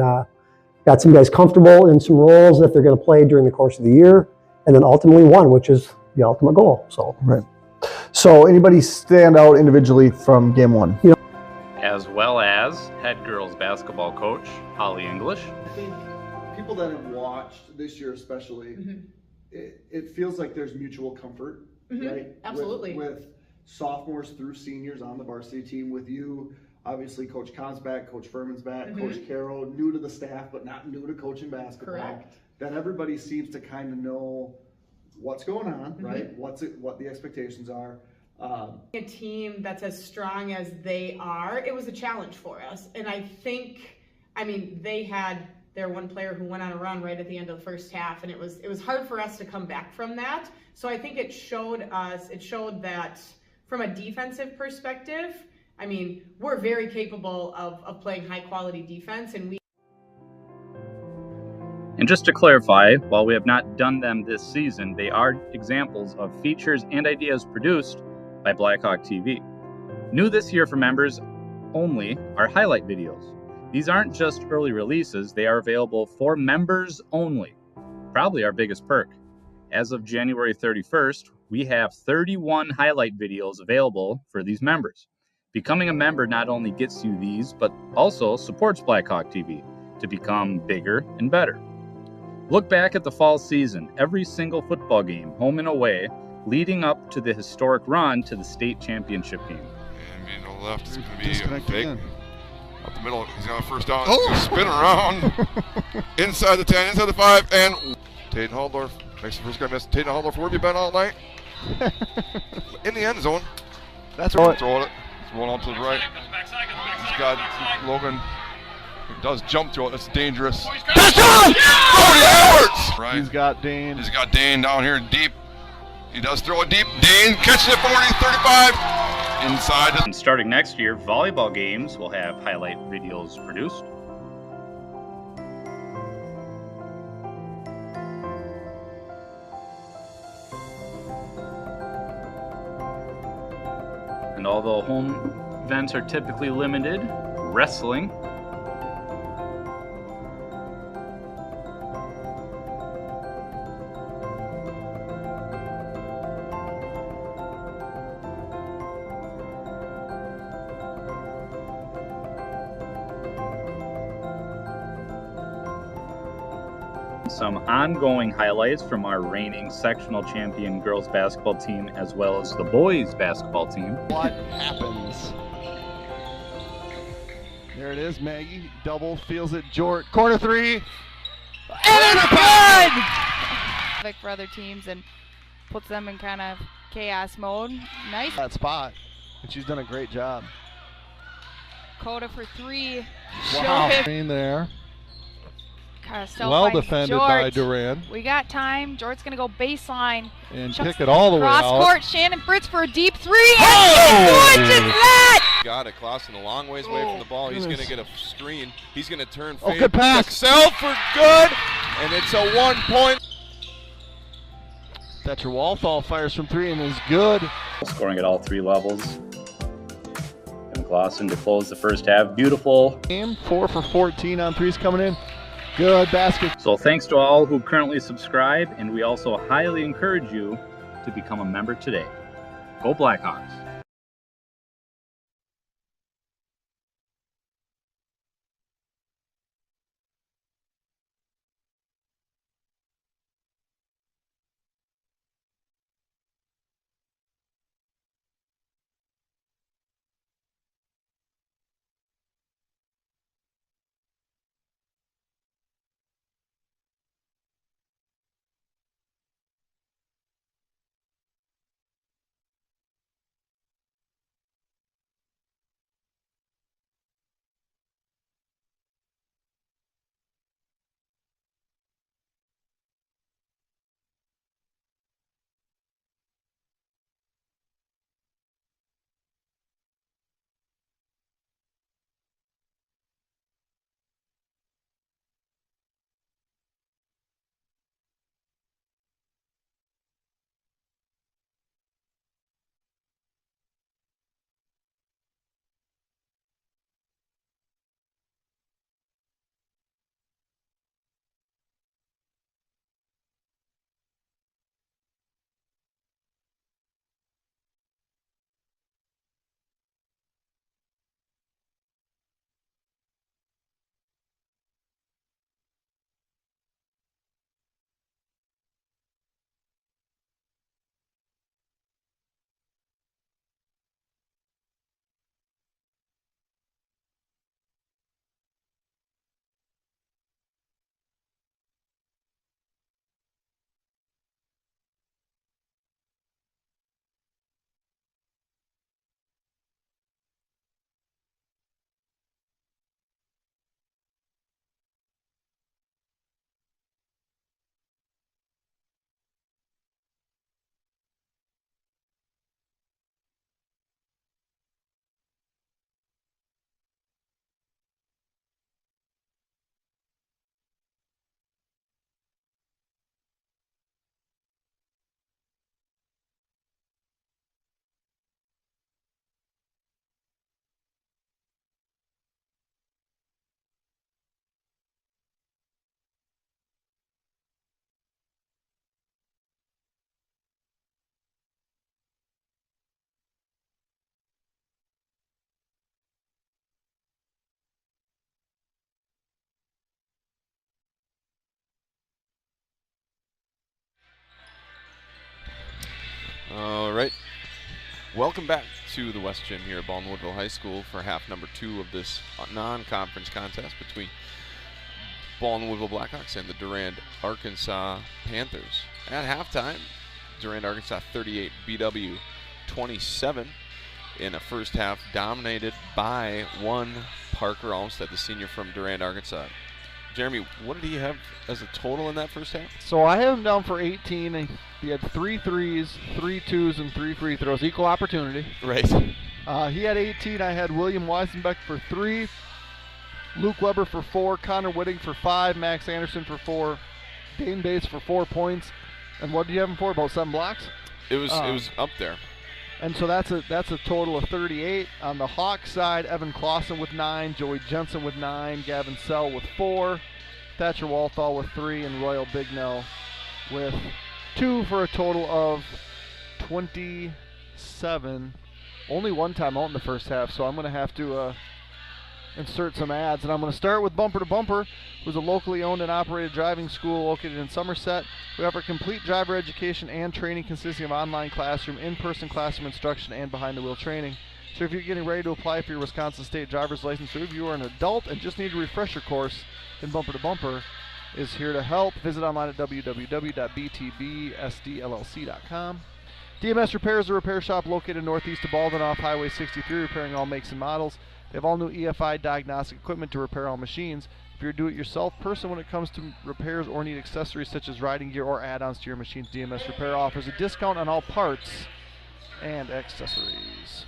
got some guys comfortable in some roles that they're going to play during the course of the year, and then ultimately won, which is the ultimate goal. So right. So anybody stand out individually from game one? As well as head girls basketball coach Holly English. I think people that have watched this year especially, it feels like there's mutual comfort, right? Absolutely. With sophomores through seniors on the varsity team, with you, obviously Coach Kahn's back, Coach Furman's back, Coach Caro, new to the staff, but not new to coaching basketball. Correct. That everybody seems to kind of know what's going on, right? What the expectations are. A team that's as strong as they are, it was a challenge for us. And I think, they had their one player who went on a run right at the end of the first half, and it was hard for us to come back from that. So I think it showed that from a defensive perspective, we're very capable of playing high quality defense, and And just to clarify, while we have not done them this season, they are examples of features and ideas produced by Blackhawk TV. New this year for members only are highlight videos. These aren't just early releases, they are available for members only. Probably our biggest perk. As of January 31st, we have 31 highlight videos available for these members. Becoming a member not only gets you these, but also supports Blackhawk TV to become bigger and better. Look back at the fall season, every single football game, home and away, leading up to the historic run to the state championship game. And being to the left, it's going to be a Disconnect fake. again. Up the middle, he's going to first down. He's going to spin around. Inside the 10, inside the 5, and Taden Haldorf makes the first guy miss. Taden Haldorf, where have you been all night? In the end zone. That's right. Throwing it. It's rolling out to the right. He's got Logan. He does jump throw it. That's dangerous. Touchdown! 40 yards! Right. He's got Dane. He's got Dane down here deep. He does throw it deep. Dane catches it 40, 35. Inside. And starting next year, volleyball games will have highlight videos produced. And although home events are typically limited, wrestling some ongoing highlights from our reigning sectional champion girls basketball team as well as the boys basketball team. What happens? There it is, Maggie. Double, feels it. Jort, corner three. And it's good! For other teams and puts them in kind of chaos mode. Nice. That spot, and she's done a great job. Coda for three. Wow. Show him. Green there. Still Well fighting. defended Jort. by Durand. We got time. Jort's going to go baseline. And Chucks kick it all the way cross out. court. Shannon Fritz for a deep three. And gorgeous that! Got it. Clausen a long ways away from the ball. He's going to get a screen. He's going to turn. Oh, good pass. Excel for good. And it's a 1 point. Thatcher Walthall fires from three and is good. Scoring at all three levels. And Clausen to close the first half. Beautiful. Game 4 for 14 on threes coming in. Good basket. So thanks to all who currently subscribe, and we also highly encourage you to become a member today. Go Blackhawks. Welcome back to the West Gym here at Baldwin-Woodville High School for half number 2 of this non-conference contest between Baldwin-Woodville Blackhawks and the Durand-Arkansaw Panthers. At halftime, Durand-Arkansaw 38, BW 27 in a first half dominated by one Parker Olmstead, the senior from Durand-Arkansaw. Jeremy, what did he have as a total in that first half? So I have him down for 18. He had 3 threes, 3 twos, and 3 free throws. Equal opportunity. Right. He had 18. I had William Weisenbeck for 3, Luke Weber for 4, Connor Whitting for 5, Max Anderson for 4, Dane Bates for 4 points. And what did you have him for? About 7 blocks? It was up there. And so that's a total of 38. On the Hawks side, Evan Clausen with 9, Joey Jensen with 9, Gavin Sell with 4, Thatcher Walthall with 3, and Royal Bignell with 2 for a total of 27. Only one time out in the first half, so I'm going to have to insert some ads. And I'm going to start with Bumper to Bumper, who's a locally owned and operated driving school located in Somerset. We offer complete driver education and training consisting of online classroom, in-person classroom instruction, and behind-the-wheel training. So if you're getting ready to apply for your Wisconsin State driver's license, or if you are an adult and just need a refresher course, then Bumper to Bumper is here to help. Visit online at www.btbsdllc.com. DMS Repair is a repair shop located northeast of Baldwin off Highway 63, repairing all makes and models. They have all new EFI diagnostic equipment to repair all machines. If you're a do-it-yourself person when it comes to repairs or need accessories such as riding gear or add-ons to your machines, DMS Repair offers a discount on all parts and accessories.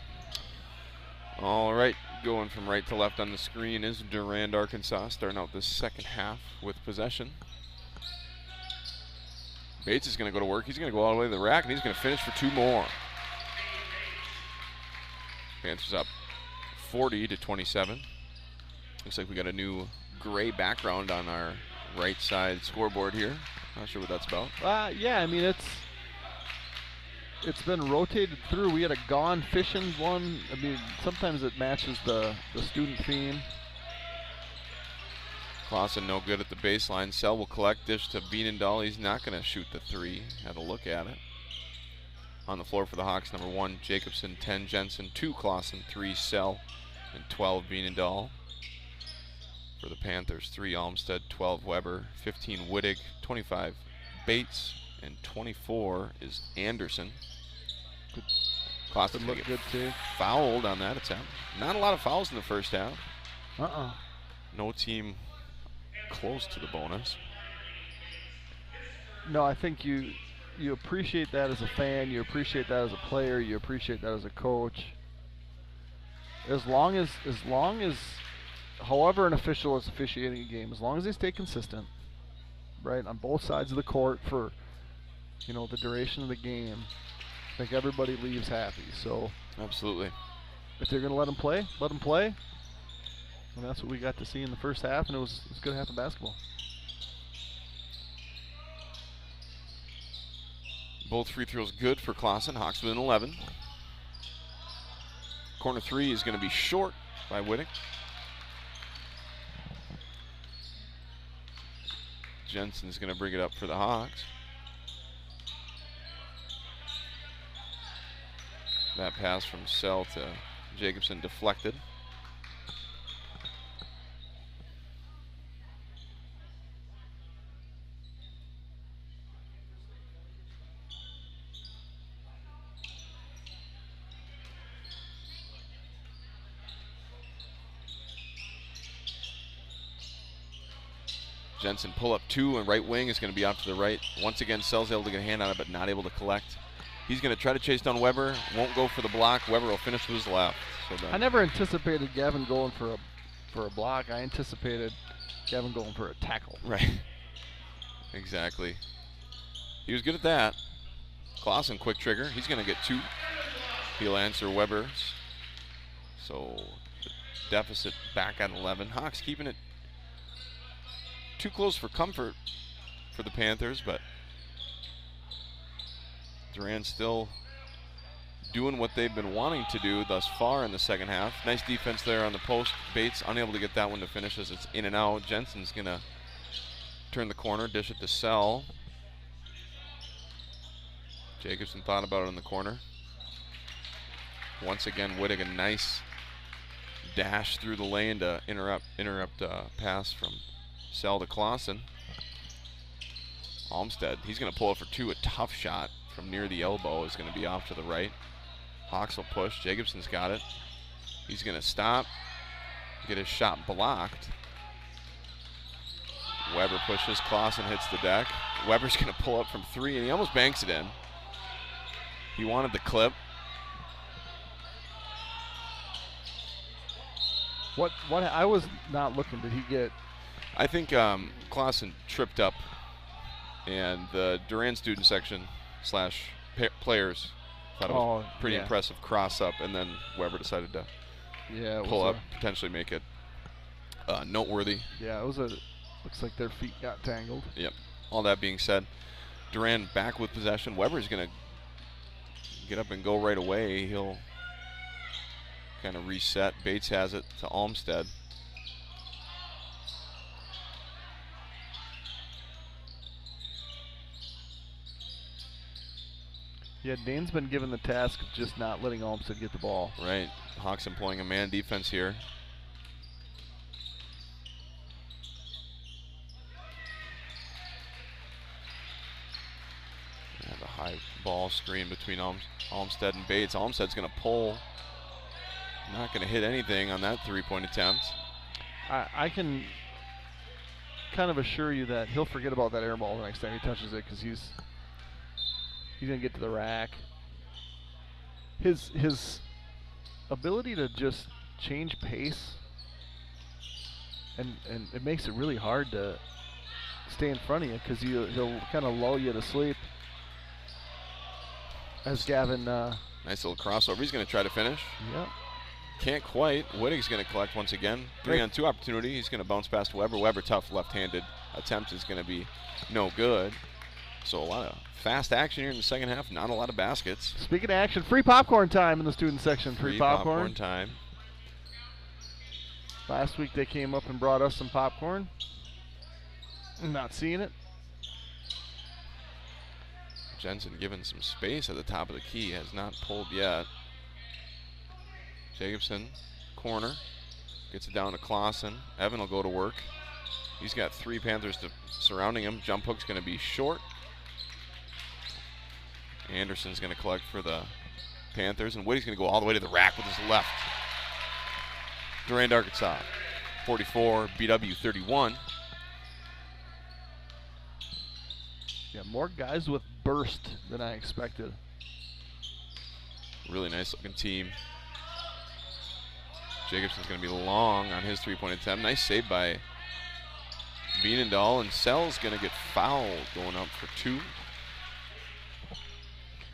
All right, going from right to left on the screen is Durand-Arkansaw, starting out this second half with possession. Bates is going to go to work. He's going to go all the way to the rack, and he's going to finish for 2 more. Panthers up 40-27. Looks like we got a new gray background on our right side scoreboard here. Not sure what that's about. Yeah, I mean, it's been rotated through. We had a Gone Fishing one. I mean, sometimes it matches the student theme. Clausen no good at the baseline. Sell will collect, dish to Bienendahl. He's not going to shoot the 3. Had a look at it. On the floor for the Hawks, number 1, Jacobson, 10, Jensen, 2, Clausen, 3, Sell, and 12, Bienendahl. For the Panthers, 3, Olmstead, 12, Weber, 15, Wittig, 25, Bates, and 24 is Anderson. Clausen looked good too. Fouled on that attempt. Not a lot of fouls in the first half. Uh-uh. No team close to the bonus. No, I think you appreciate that as a fan, you appreciate that as a player, you appreciate that as a coach. As long as however an official is officiating a game, as long as they stay consistent, right, on both sides of the court for, you know, the duration of the game, I think everybody leaves happy. So absolutely, if they're going to let them play, let them play. And that's what we got to see in the first half, and it was a good half of basketball. Both free throws good for Clausen. Hawks within 11. Corner 3 is going to be short by Wittig. Jensen's going to bring it up for the Hawks. That pass from Sell to Jacobson deflected. Jensen pull up 2 and right wing is going to be out to the right. Once again, Sell's able to get a hand on it, but not able to collect. He's going to try to chase down Weber. Won't go for the block. Weber will finish with his left. So I never anticipated Gavin going for a block. I anticipated Gavin going for a tackle. Right. Exactly. He was good at that. Clausen quick trigger. He's going to get 2. He'll answer Weber's. So the deficit back at 11. Hawks keeping it too close for comfort for the Panthers, but Durand still doing what they've been wanting to do thus far in the second half. Nice defense there on the post. Bates unable to get that one to finish as it's in and out. Jensen's going to turn the corner, dish it to Sell. Jacobson thought about it in the corner. Once again, Wittig, a nice dash through the lane to interrupt pass from Sell to Clausen. Olmsted, he's going to pull it for two. A tough shot from near the elbow is going to be off to the right. Hawks will push. Jacobson's got it. He's going to stop, get his shot blocked. Weber pushes. Clausen hits the deck. Weber's going to pull up from three, and he almost banks it in. He wanted the clip. What I was not looking. Did he get? I think Clausen tripped up, and the Durand student section / players thought it was pretty impressive cross up, and then Weber decided to pull up, potentially make it noteworthy. Yeah, it was looks like their feet got tangled. Yep. All that being said, Durand back with possession. Weber's going to get up and go right away. He'll kind of reset. Bates has it to Olmsted. Yeah, Dane's been given the task of just not letting Olmsted get the ball. Right. Hawks employing a man defense here. The high ball screen between Olmsted and Bates. Olmsted's going to pull. Not going to hit anything on that three-point attempt. I can kind of assure you that he'll forget about that air ball the next time he touches it, because he's going to get to the rack. His ability to just change pace, and it makes it really hard to stay in front of you, because he'll kind of lull you to sleep. As Gavin. Nice little crossover. He's going to try to finish. Yep. Can't quite. Wittig's going to collect once again. 3-on-2 opportunity. He's going to bounce past Weber. Weber, tough left-handed attempt is going to be no good. So a lot of fast action here in the second half. Not a lot of baskets. Speaking of action, free popcorn time in the student section. Free popcorn time. Last week they came up and brought us some popcorn. I'm not seeing it. Jensen given some space at the top of the key. Has not pulled yet. Jacobson, corner. Gets it down to Clausen. Evan will go to work. He's got three Panthers surrounding him. Jump hook's going to be short. Anderson's going to collect for the Panthers. And Wittig's going to go all the way to the rack with his left. Durand-Arkansaw, 44, BW 31. Yeah, more guys with burst than I expected. Really nice looking team. Jacobson's going to be long on his three-point attempt. Nice save by Bienendahl, and Sell's going to get fouled going up for two.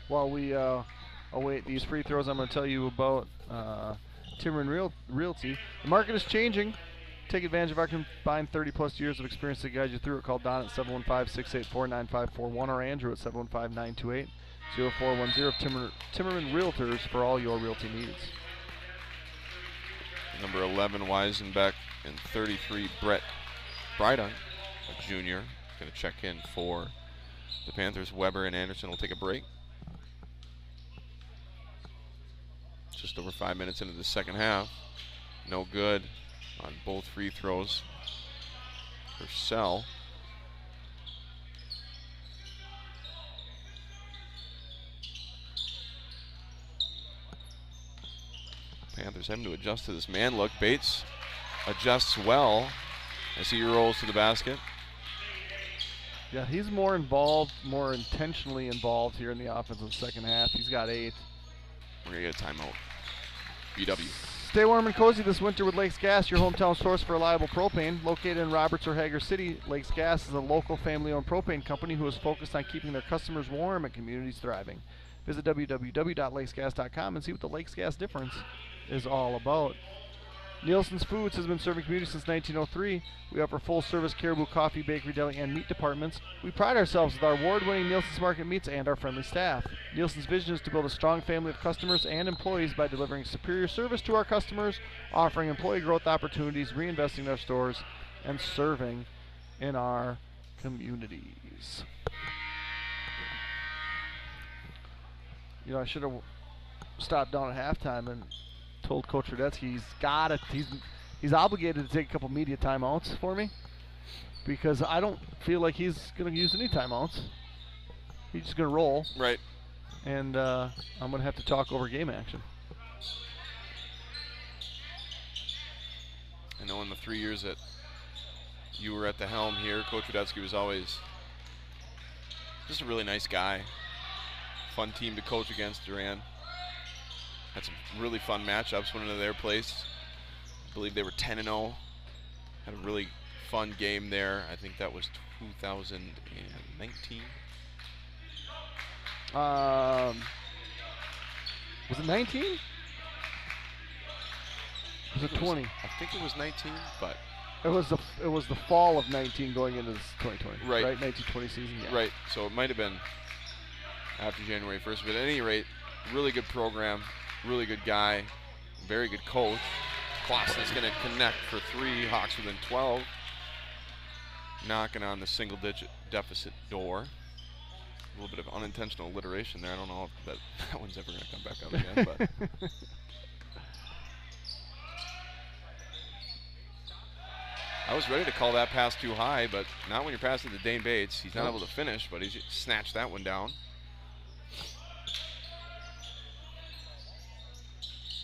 While we await these free throws, I'm going to tell you about Timmerman Realty. The market is changing. Take advantage of our combined 30-plus years of experience to guide you through it. Call Don at 715-684-9541 or Andrew at 715-928-0410. Timmerman Realtors for all your realty needs. Number 11, Weisenbeck, and 33, Brett Breidung, a junior, going to check in for the Panthers. Weber and Anderson will take a break. Just over 5 minutes into the second half. No good on both free throws for Sell. Panthers having to adjust to this man look. Bates adjusts well as he rolls to the basket. Yeah, he's more involved, more intentionally involved here in the offensive second half. He's got 8. We're going to get a timeout. BW. Stay warm and cozy this winter with Lakes Gas, your hometown source for reliable propane. Located in Roberts or Hager City, Lakes Gas is a local family-owned propane company who is focused on keeping their customers warm and communities thriving. Visit www.lakesgas.com and see what the Lakes Gas difference is all about. Nielsen's Foods has been serving communities since 1903. We offer full-service Caribou coffee, bakery, deli, and meat departments. We pride ourselves with our award-winning Nielsen's Market Meats and our friendly staff. Nielsen's vision is to build a strong family of customers and employees by delivering superior service to our customers, offering employee growth opportunities, reinvesting in our stores, and serving in our communities. You know, I should have stopped down at halftime and told Coach Radetsky he's obligated to take a couple media timeouts for me because I don't feel like he's going to use any timeouts. He's just going to roll. Right. And I'm going to have to talk over game action. I know in the 3 years that you were at the helm here, Coach Radetsky was always just a really nice guy. Fun team to coach against, Durand. Had some really fun matchups, went into their place. I believe they were 10-0. Had a really fun game there. I think that was 2019. Was it 19? Was it 20? I think it was 19, but it was the fall of 19 going into this 2020. Right. 1920 season. Yeah. Right. So it might have been after January 1st, but at any rate, really good program, really good guy, very good coach. Clausen's going to connect for 3. Hawks within 12. Knocking on the single-digit deficit door. A little bit of unintentional alliteration there. I don't know if that one's ever going to come back up again. But I was ready to call that pass too high, but not when you're passing to Dane Bates. He's not able to finish, but he's snatched that one down.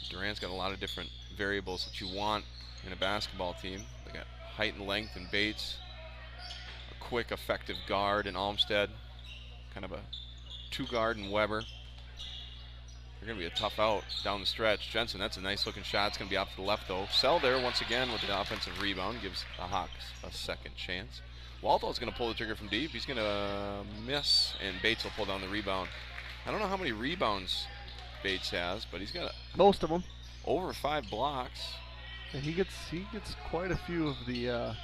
Durand's got a lot of different variables that you want in a basketball team. They got height and length in Bates, a quick, effective guard in Olmsted, kind of a 2-guard in Weber. They're going to be a tough out down the stretch. Jensen, that's a nice looking shot. It's going to be off to the left though. Sell there once again with the offensive rebound, gives the Hawks a second chance. Waldo's going to pull the trigger from deep. He's going to miss, and Bates will pull down the rebound. I don't know how many rebounds Bates has, but he's got most of them. Over 5 blocks. And he gets quite a few of the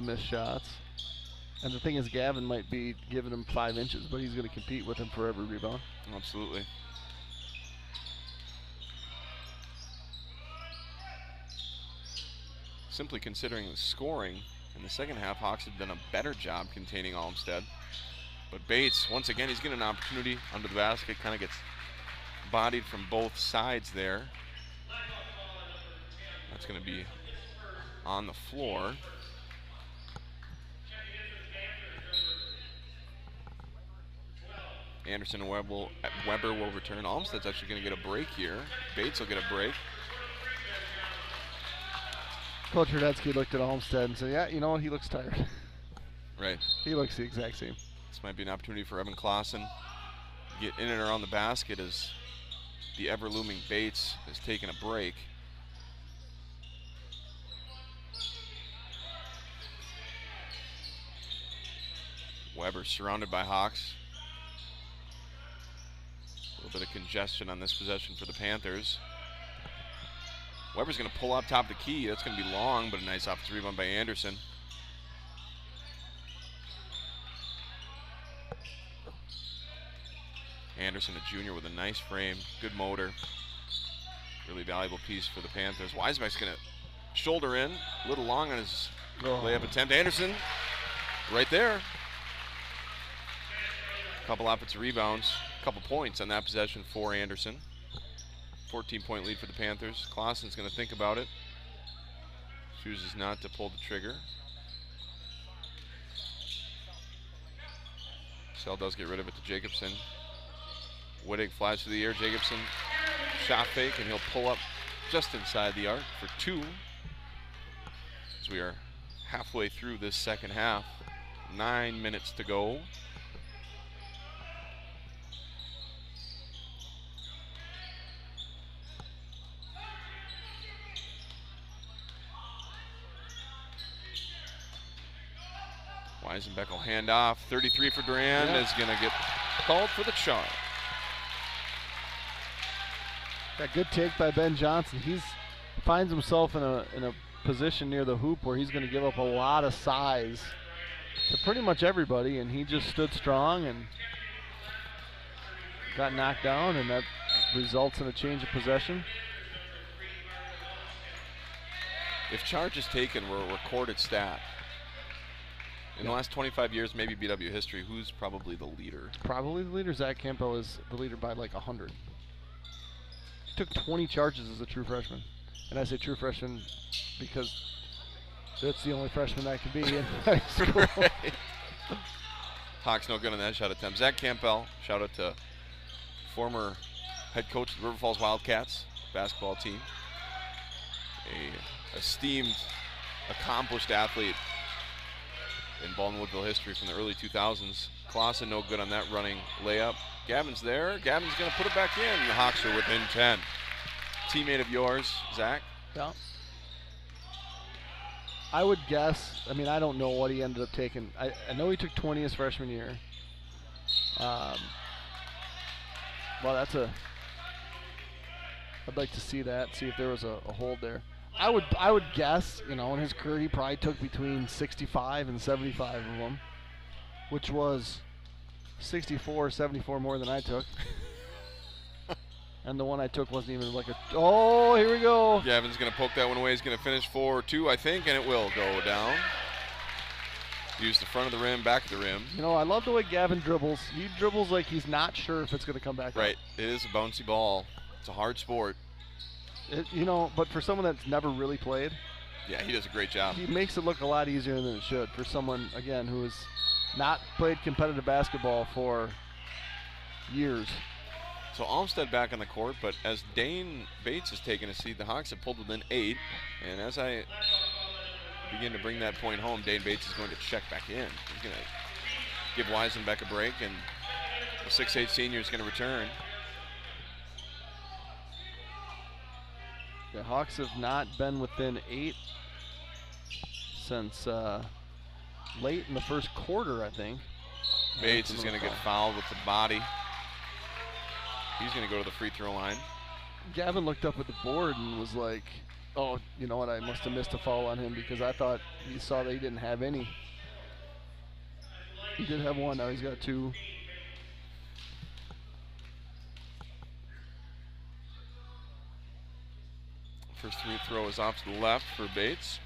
missed shots. And the thing is, Gavin might be giving him 5 inches, but he's going to compete with him for every rebound. Absolutely. Simply considering the scoring in the second half, Hawks have done a better job containing Olmsted. But Bates, once again, he's getting an opportunity under the basket, kind of gets bodied from both sides there. That's going to be on the floor. Anderson and Weber will return. Olmsted's actually going to get a break here. Bates will get a break. Coach Radetsky looked at Olmsted and said, yeah, you know what, he looks tired. Right. He looks the exact same. This might be an opportunity for Evan Clausen. Get in and around the basket as the ever-looming Bates is taking a break. Weber surrounded by Hawks. A little bit of congestion on this possession for the Panthers. Weber's going to pull up top of the key. That's going to be long, but a nice offensive rebound by Anderson. Anderson, a junior with a nice frame, good motor. Really valuable piece for the Panthers. Weisbeck's going to shoulder in, a little long on his layup attempt. Anderson, right there. A couple offensive rebounds, a couple points on that possession for Anderson. 14-point lead for the Panthers. Clausen's going to think about it. Chooses not to pull the trigger. Sell does get rid of it to Jacobson. Wittig flies through the air. Jacobson, shot fake, and he'll pull up just inside the arc for 2. As we are halfway through this second half. 9 minutes to go. Weisenbeck will hand off. 33 for Durand is going to get called for the charge. That good take by Ben Johnson. He finds himself in a position near the hoop where he's going to give up a lot of size to pretty much everybody, and he just stood strong and got knocked down, and that results in a change of possession. If charge is taken, we're a recorded stat. In the last 25 years, maybe BW history, who's probably the leader? Probably the leader. Zach Campbell is the leader by like 100. He took 20 charges as a true freshman. And I say true freshman because that's the only freshman that can be in high school. Right. Hawks no good on that shot attempt. Zach Campbell, shout out to former head coach of the River Falls Wildcats basketball team. A esteemed, accomplished athlete in Baldwin-Woodville history from the early 2000s. Clausen no good on that running layup. Gavin's there. Gavin's going to put it back in. The Hawks are within 10. Teammate of yours, Zach? Yeah. I would guess, I mean, I don't know what he ended up taking. I know he took 20 his freshman year. Well, I'd like to see that, see if there was a hold there. I would guess, in his career he probably took between 65 and 75 of them, which was 64, 74 more than I took. And the one I took wasn't even like oh, here we go. Gavin's going to poke that one away. He's going to finish 4-2, I think, and it will go down. Use the front of the rim, back of the rim. I love the way Gavin dribbles. He dribbles like he's not sure if it's going to come back Right. up. It is a bouncy ball. It's a hard sport. But for someone that's never really played. Yeah, he does a great job. He makes it look a lot easier than it should for someone, again, who has not played competitive basketball for years. So Olmsted back on the court, but as Dane Bates has taken a seat, the Hawks have pulled within 8. And as I begin to bring that point home, Dane Bates is going to check back in. He's going to give Weisenbeck a break, and the 6'8 senior is going to return. The Hawks have not been within 8 since late in the first quarter, I think. Bates is going to get fouled with the body. He's going to go to the free throw line. Gavin looked up at the board and was like, oh, you know what, I must have missed a foul on him because I thought he saw that he didn't have any. He did have one, now he's got 2. First free throw is off to the left for Bates.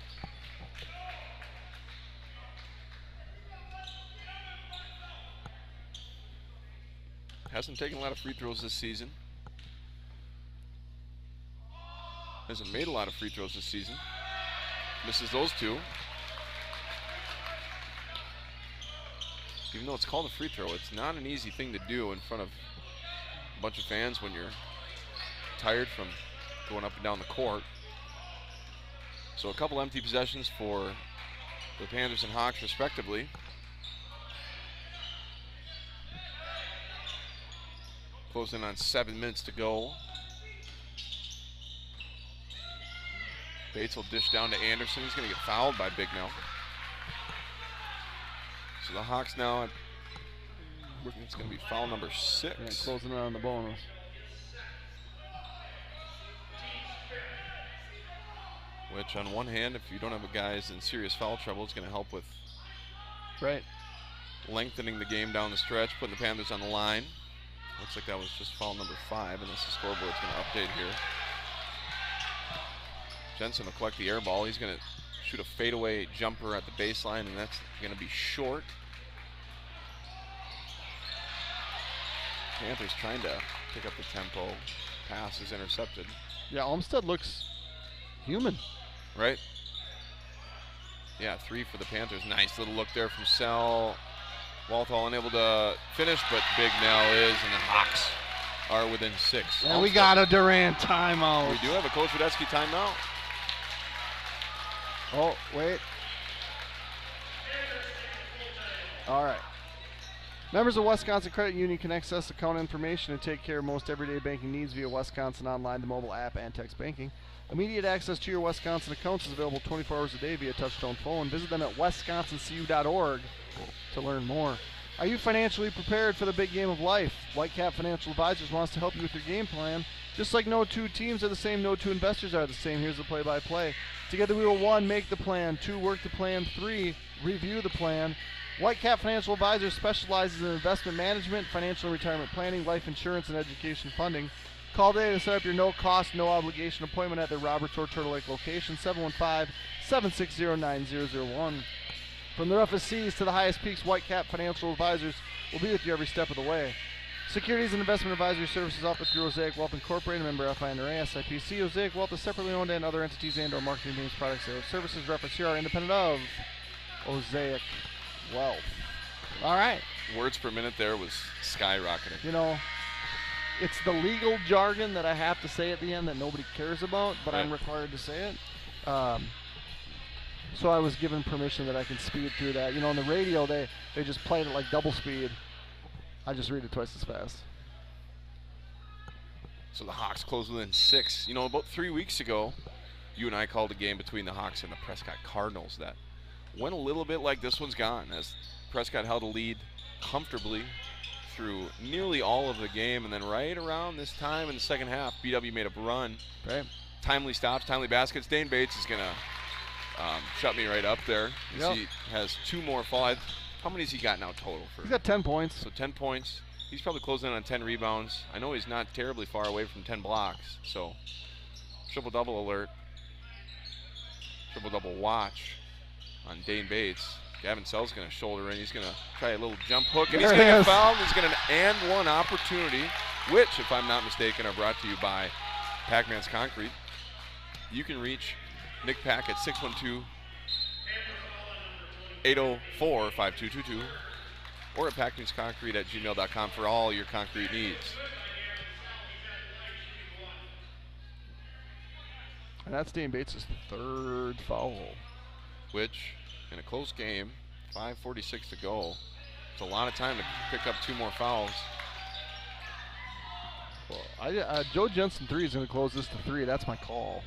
Hasn't taken a lot of free throws this season. Hasn't made a lot of free throws this season. Misses those 2. Even though it's called a free throw, it's not an easy thing to do in front of a bunch of fans when you're tired from going up and down the court. So a couple empty possessions for the Panthers and Hawks respectively. Closing on 7 minutes to go. Bates will dish down to Anderson. He's going to get fouled by Bignell. So the Hawks now, it's going to be foul number 6. Yeah, closing in on the bonus. Which on one hand, if you don't have a guys in serious foul trouble, it's going to help with lengthening the game down the stretch, putting the Panthers on the line. Looks like that was just foul number 5, and that's the scoreboard's going to update here. Jensen will collect the air ball. He's going to shoot a fadeaway jumper at the baseline, and that's going to be short. Panthers trying to pick up the tempo. Pass is intercepted. Yeah, Olmsted looks human. Right? Yeah, 3 for the Panthers. Nice little look there from Sell. Walthall unable to finish, but Big Nell is, and the Hawks are within 6. And we got a Durand timeout. We do have a Coach Radetsky timeout. Oh, wait. All right. Members of Wisconsin Credit Union can access account information and take care of most everyday banking needs via Wisconsin Online, the mobile app, and text banking. Immediate access to your Wisconsin accounts is available 24 hours a day via touch-tone phone. Visit them at wisconsincu.org to learn more. Are you financially prepared for the big game of life? Whitecap Financial Advisors wants to help you with your game plan. Just like no 2 teams are the same, no 2 investors are the same. Here's the play-by-play. Together we will 1, make the plan, 2, work the plan, 3, review the plan. Whitecap Financial Advisors specializes in investment management, financial and retirement planning, life insurance, and education funding. Call today to set up your no-cost, no-obligation appointment at their Roberts or Turtle Lake location, 715-760-9001. From the roughest seas to the highest peaks, Whitecap Financial Advisors will be with you every step of the way. Securities and investment advisory services offered through Osaic Wealth Incorporated, member FINRA, SIPC. Osaic Wealth is separately owned and other entities and/or marketing names, products, or services referenced here are independent of Osaic Wealth. All right. Words per minute there was skyrocketing. You know, it's the legal jargon that I have to say at the end that nobody cares about, but I'm required to say it. So I was given permission that I can speed through that. You know, on the radio, they just played it like double speed. I just read it twice as fast. So the Hawks close within 6. You know, about 3 weeks ago, you and I called a game between the Hawks and the Prescott Cardinals that went a little bit like this one's gone, as Prescott held a lead comfortably through nearly all of the game, and then right around this time in the second half, BW made a run. Right. Timely stops, timely baskets. Dane Bates is going to shut me right up there. Yep. He has 2 more falls. How many has he got now total? He's got 10 points. So 10 points. He's probably closing in on 10 rebounds. I know he's not terribly far away from 10 blocks. So triple-double alert. Triple-double watch on Dane Bates. Gavin Sell's going to shoulder in. He's going to try a little jump hook, and he's going to get fouled. He's going to and one opportunity, which, if I'm not mistaken, are brought to you by Pac-Man's Concrete. You can reach Nick Pack at 612-804-5222 or at pacmansconcrete@gmail.com for all your concrete needs. And that's Dane Bates' 3rd foul. Which, in a close game, 5:46 to go, it's a lot of time to pick up 2 more fouls. Well, Joe Jensen 3 is going to close this to 3. That's my call.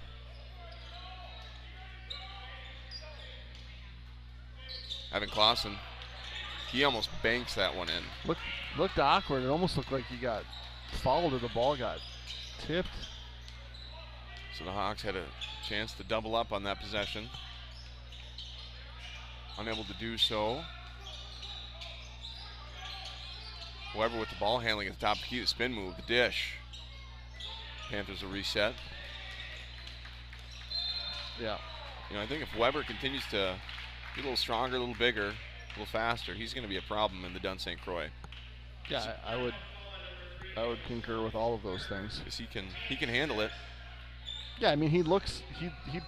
Evan Clausen, he almost banks that one in. Looked awkward. It almost looked like he got fouled or the ball got tipped. So the Hawks had a chance to double up on that possession. Unable to do so. Weber with the ball handling at the top of the key, the spin move, the dish. Panthers a reset. Yeah. You know, I think if Weber continues to be a little stronger, a little bigger, a little faster, he's going to be a problem in the Dun St. Croix. Yeah, I would concur with all of those things. Because he can handle it. Yeah, I mean he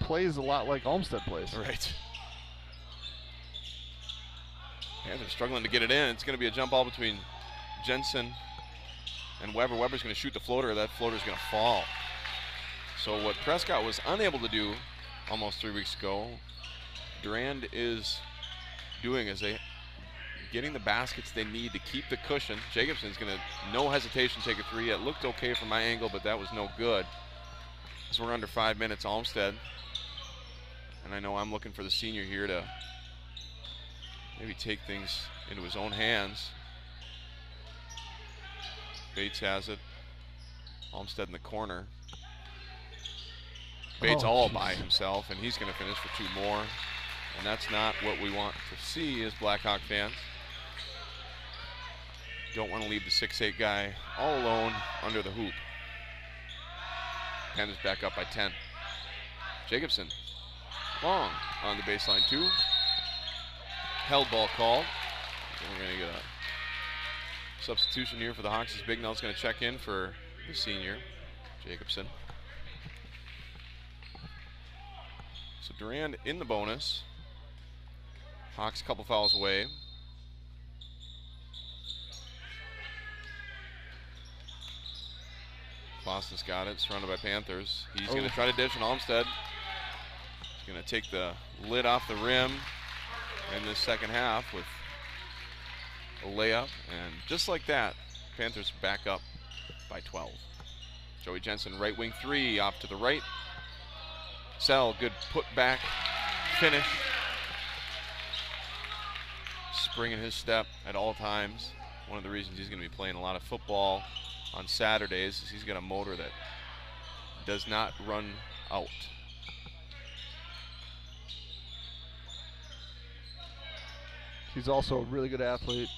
plays a lot like Olmsted plays. Right. Panthers struggling to get it in. It's going to be a jump ball between Jensen and Weber. Weber's going to shoot the floater. That floater's going to fall. So what Prescott was unable to do almost 3 weeks ago, Durand is doing is they getting the baskets they need to keep the cushion. Jacobson's going to, no hesitation, take a 3. It looked okay from my angle, but that was no good. So we're under 5 minutes, Olmsted. And I know I'm looking for the senior here to maybe take things into his own hands. Bates has it. Olmsted in the corner. Bates all by himself, and he's going to finish for 2 more. And that's not what we want to see as Blackhawk fans. Don't want to leave the 6'8" guy all alone under the hoop. Panthers back up by 10. Jacobson, long on the baseline 2. Held ball called. And we're going to get a substitution here for the Hawks as Bignell's going to check in for the senior, Jacobson. So Durand in the bonus. Hawks a couple fouls away. Boston's got it, surrounded by Panthers. He's going to try to dish on Olmsted. He's going to take the lid off the rim in this second half with a layup. And just like that, Panthers back up by 12. Joey Jensen, right wing 3, off to the right. Sell, good put back finish. Spring in his step at all times. One of the reasons he's going to be playing a lot of football on Saturdays is he's got a motor that does not run out. He's also a really good athlete.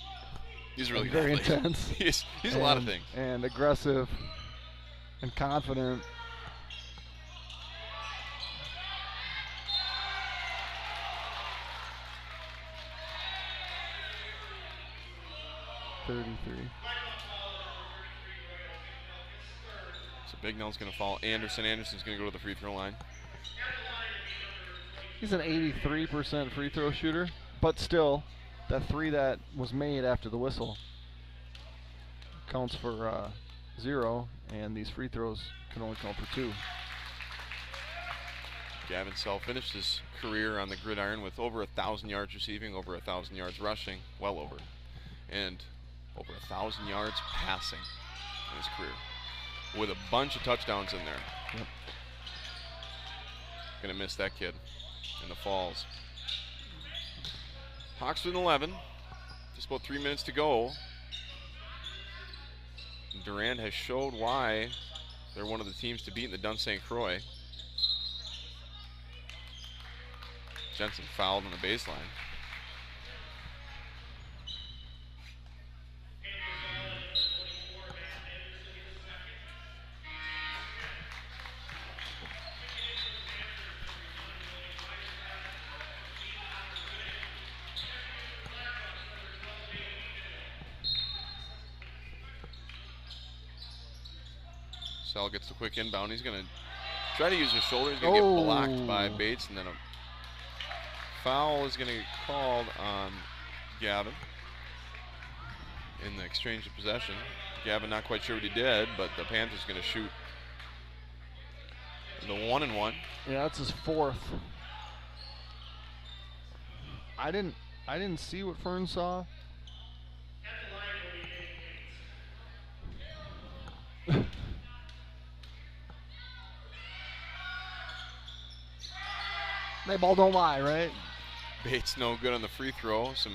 He's really very good athlete. intense. he's a lot of things. And aggressive and confident. 33. So Bignell's going to foul Anderson. Anderson's going to go to the free throw line. He's an 83% free throw shooter, but still, that 3 that was made after the whistle counts for 0, and these free throws can only count for 2. Gavin Sell finished his career on the gridiron with over 1,000 yards receiving, over 1,000 yards rushing, well over, and over 1,000 yards passing in his career, with a bunch of touchdowns in there. Yep. Gonna miss that kid in the Falls. Hawks with 11. Just about 3 minutes to go. Durand has showed why they're one of the teams to beat in the Dun St. Croix. Jensen fouled on the baseline. Sell gets the quick inbound. He's going to try to use his shoulder. He's going to get blocked by Bates, and then a foul is going to get called on Gavin in the exchange of possession. Gavin not quite sure what he did, but the Panthers going to shoot the 1-and-1. Yeah, that's his 4th. I didn't see what Fern saw. They ball don't lie, right? Bates no good on the free throw. Some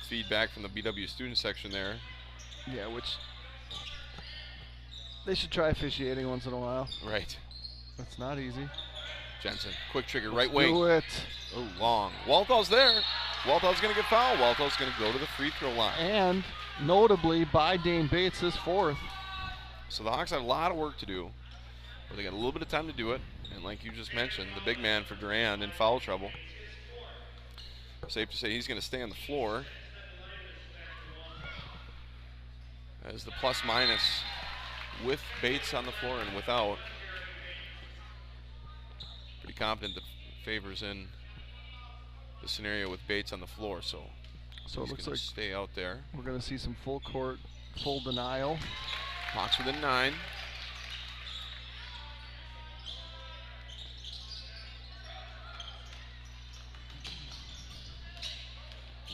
feedback from the BW student section there. Yeah, which they should try officiating once in a while. Right. That's not easy. Jensen, quick trigger, right Let's wing. do it. Oh, long. Walthall's there. Walthall's going to get fouled. Walthall's going to go to the free throw line. And notably by Dane Bates, his 4th. So the Hawks have a lot of work to do, but they got a little bit of time to do it. And like you just mentioned, the big man for Durand in foul trouble. Safe to say he's going to stay on the floor. As the plus-minus with Bates on the floor and without. Pretty confident the favors in the scenario with Bates on the floor. So it looks like stay out there. We're going to see some full court, full denial. Hawks within 9.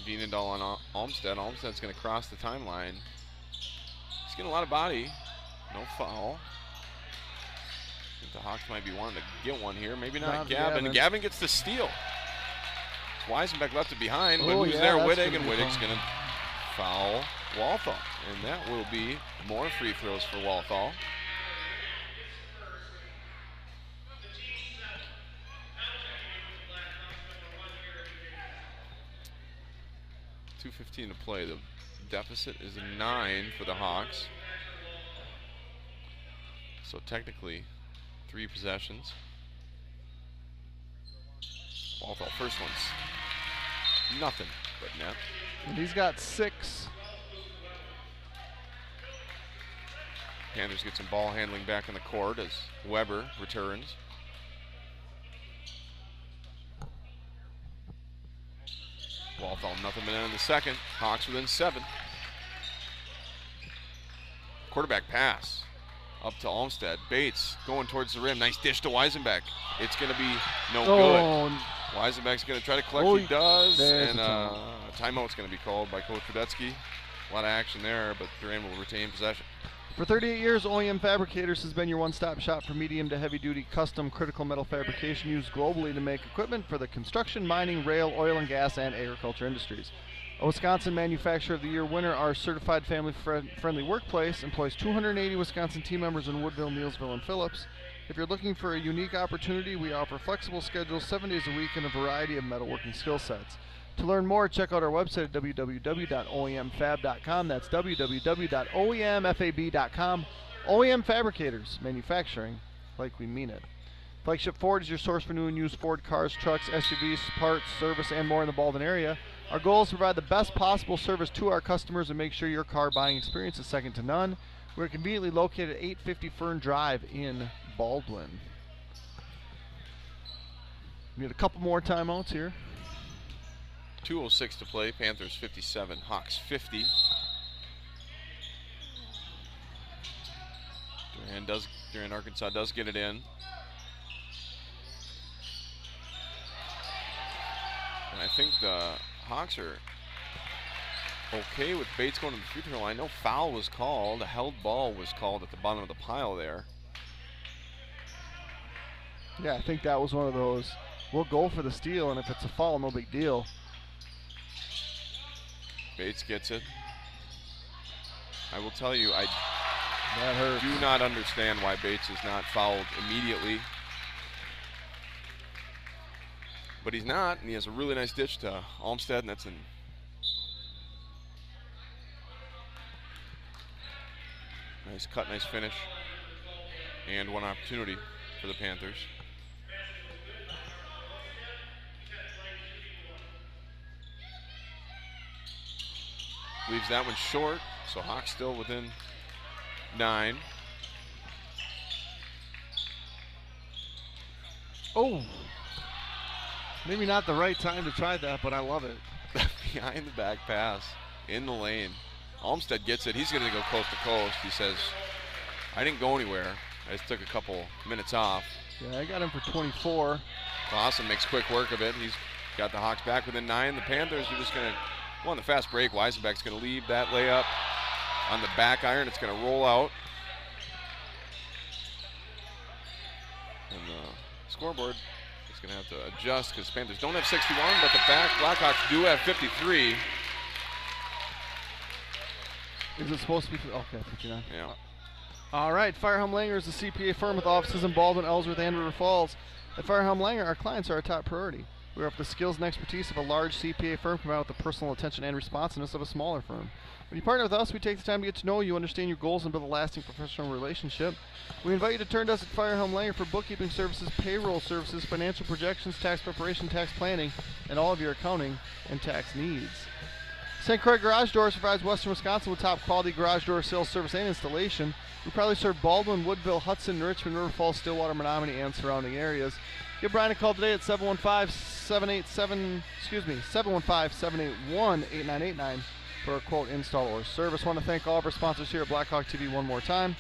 Vienendahl on Olmsted. Olmsted's going to cross the timeline. He's getting a lot of body. No foul. I think the Hawks might be wanting to get one here. Maybe not Gavin. Gavin gets the steal. Weisenbeck left it behind, but who's there? Wittig, and Wittig's going to foul Walthall. And that will be more free throws for Walthall. .2:15 to play. The deficit is a 9 for the Hawks. So technically, 3 possessions. Walthall, first one's nothing but net. And he's got 6. Panthers get some ball handling back in the court as Weber returns. Walthall, nothing but in the second. Hawks within 7. Quarterback pass up to Olmsted. Bates going towards the rim. Nice dish to Weisenbeck. It's going to be no good. Weisenbeck's going to try to collect. He does. And timeout's going to be called by Coach Radetzky. A lot of action there, but Durand will retain possession. For 38 years, OEM Fabricators has been your one-stop shop for medium to heavy-duty custom critical metal fabrication used globally to make equipment for the construction, mining, rail, oil and gas, and agriculture industries. A Wisconsin Manufacturer of the Year winner, our certified family-friendly workplace employs 280 Wisconsin team members in Woodville, Neillsville, and Phillips. If you're looking for a unique opportunity, we offer flexible schedules 7 days a week and a variety of metalworking skill sets. To learn more, check out our website at www.oemfab.com. That's www.oemfab.com. OEM Fabricators, manufacturing like we mean it. Flagship Ford is your source for new and used Ford cars, trucks, SUVs, parts, service, and more in the Baldwin area. Our goal is to provide the best possible service to our customers and make sure your car buying experience is second to none. We're conveniently located at 850 Fern Drive in Baldwin. We need a couple more timeouts here. 2:06 to play. Panthers 57, Hawks 50. Durand-Arkansaw does get it in. And I think the Hawks are okay with Bates going to the free throw line. No foul was called. A held ball was called at the bottom of the pile there. Yeah, I think that was one of those, we'll go for the steal, and if it's a foul, no big deal. Bates gets it. I will tell you, I that hurts. do not understand why Bates is not fouled immediately. But he's not, and he has a really nice ditch to Olmstead, and that's an nice cut, nice finish, and one opportunity for the Panthers. Leaves that one short, so Hawks still within 9. Oh, maybe not the right time to try that, but I love it. Behind the back pass in the lane. Olmstead gets it. He's going to go coast to coast. He says, I didn't go anywhere. I just took a couple minutes off. Yeah, I got him for 24. Clausen makes quick work of it. He's got the Hawks back within 9. The Panthers are just going to go on the fast break. Weisenbeck's going to leave that layup on the back iron. It's going to roll out. And the scoreboard is going to have to adjust because Panthers don't have 61, but the Blackhawks do have 53. Is it supposed to be? Okay, 59. Yeah. All right, Firehelm Langer is a CPA firm with offices in Baldwin, Ellsworth, and River Falls. At Firehelm Langer, our clients are our top priority. We offer the skills and expertise of a large CPA firm combined with the personal attention and responsiveness of a smaller firm. When you partner with us, we take the time to get to know you, understand your goals, and build a lasting professional relationship. We invite you to turn to us at Firehelm Langer for bookkeeping services, payroll services, financial projections, tax preparation, tax planning, and all of your accounting and tax needs. St. Croix Garage Doors provides Western Wisconsin with top quality garage door sales, service, and installation. We proudly serve Baldwin, Woodville, Hudson, Richmond, River Falls, Stillwater, Menominee, and surrounding areas. Give Brian a call today at 715-781-8989 for a quote, install, or service. I want to thank all of our sponsors here at Blackhawk TV one more time.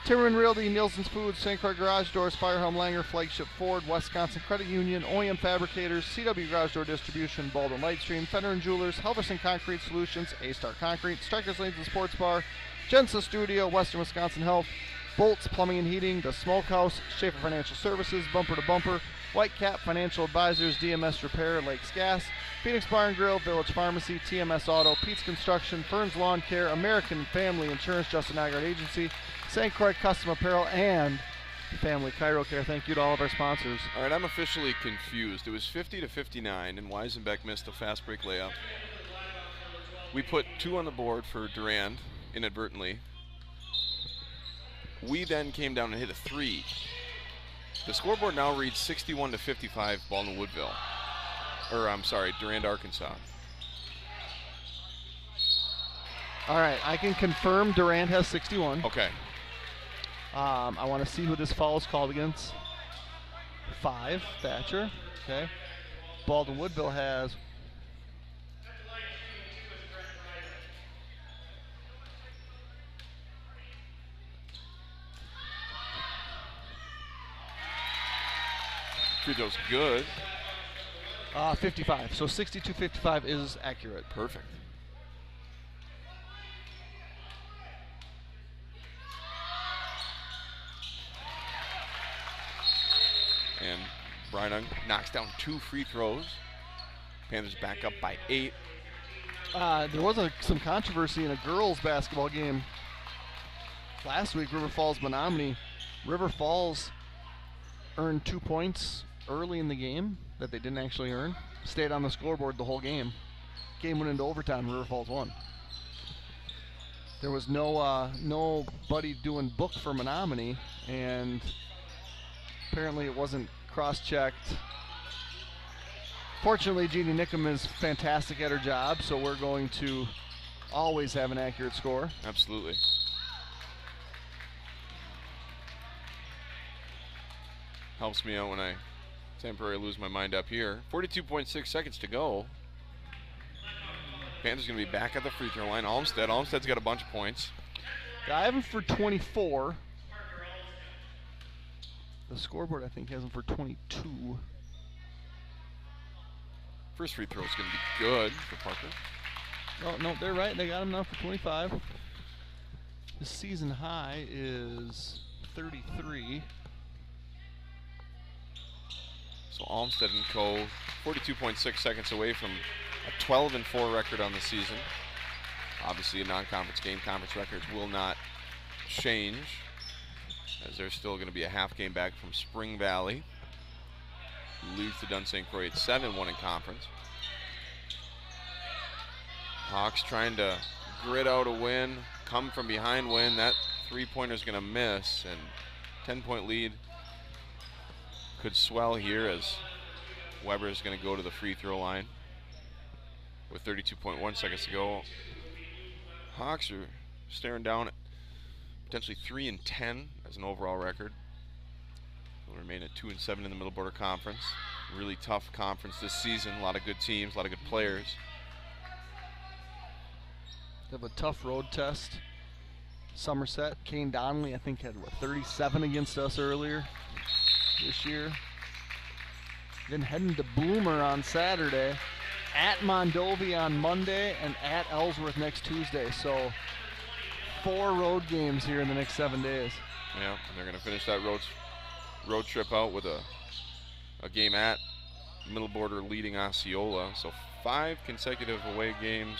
Timmerman Realty, Nielsen's Foods, St. Croix Garage Doors, Firehelm Langer, Flagship Ford, Wisconsin Credit Union, OEM Fabricators, CW Garage Door Distribution, Baldwin Lightstream, Fender and Jewelers, Helverson Concrete Solutions, A-Star Concrete, Strikers Lanes and Sports Bar, Jensen Studio, Western Wisconsin Health, Bolts Plumbing and Heating, The Smokehouse, Schaefer Financial Services, Bumper to Bumper, Whitecap Financial Advisors, DMS Repair, Lakes Gas, Phoenix Bar and Grill, Village Pharmacy, TMS Auto, Pete's Construction, Fern's Lawn Care, American Family Insurance, Justin Nygaard Agency, St. Croix Custom Apparel, and Family Chiro Care. Thank you to all of our sponsors. All right, I'm officially confused. It was 50-59, and Weisenbeck missed a fast break layup. We put 2 on the board for Durand inadvertently. We then came down and hit a 3. The scoreboard now reads 61-55 Baldwin Woodville. Or, I'm sorry, Durand-Arkansaw. All right, I can confirm Durand has 61. Okay. I want to see who this foul is called against. 5, Thatcher. Okay. Baldwin Woodville has. Free throw's good. 55. So 62-55 is accurate. Perfect. And Brian knocks down 2 free throws. Panthers back up by 8. There was some controversy in a girls' basketball game last week. River Falls Menominee. River Falls earned 2 points early in the game that they didn't actually earn. Stayed on the scoreboard the whole game. Game went into overtime. River Falls won. There was nobody doing book for Menominee, and Apparently it wasn't cross-checked. Fortunately, Jeannie Nickham is fantastic at her job, so we're going to always have an accurate score. Absolutely. Helps me out when I temporarily lose my mind up here. 42.6 seconds to go. Panthers going to be back at the free throw line. Olmsted's got a bunch of points. I have him for 24. The scoreboard, I think, has him for 22. First free throw is going to be good for Parker. Oh, no, they're right. They got him now for 25. His season high is 33. So Olmsted and co. 42.6 seconds away from a 12-4 record on the season. Obviously, a non-conference game. Conference records will not change, as there's still going to be a half game back from Spring Valley, who leads to Dunn St. Croix at 7-1 in conference. Hawks trying to grit out a win, come from behind win. That three-pointer is going to miss, and 10-point lead could swell here as Weber is going to go to the free throw line with 32.1 seconds to go. Hawks are staring down at potentially 3-10 as an overall record. They'll remain at 2-7 in the Middle Border Conference. Really tough conference this season. A lot of good teams, a lot of good players. They have a tough road test. Somerset, Kane Donnelly, I think, had 37 against us earlier this year. Then heading to Bloomer on Saturday, at Mondovi on Monday, and at Ellsworth next Tuesday. So 4 road games here in the next 7 days. Yeah, and they're going to finish that road trip out with a game at Middle Border leading Osceola. So 5 consecutive away games.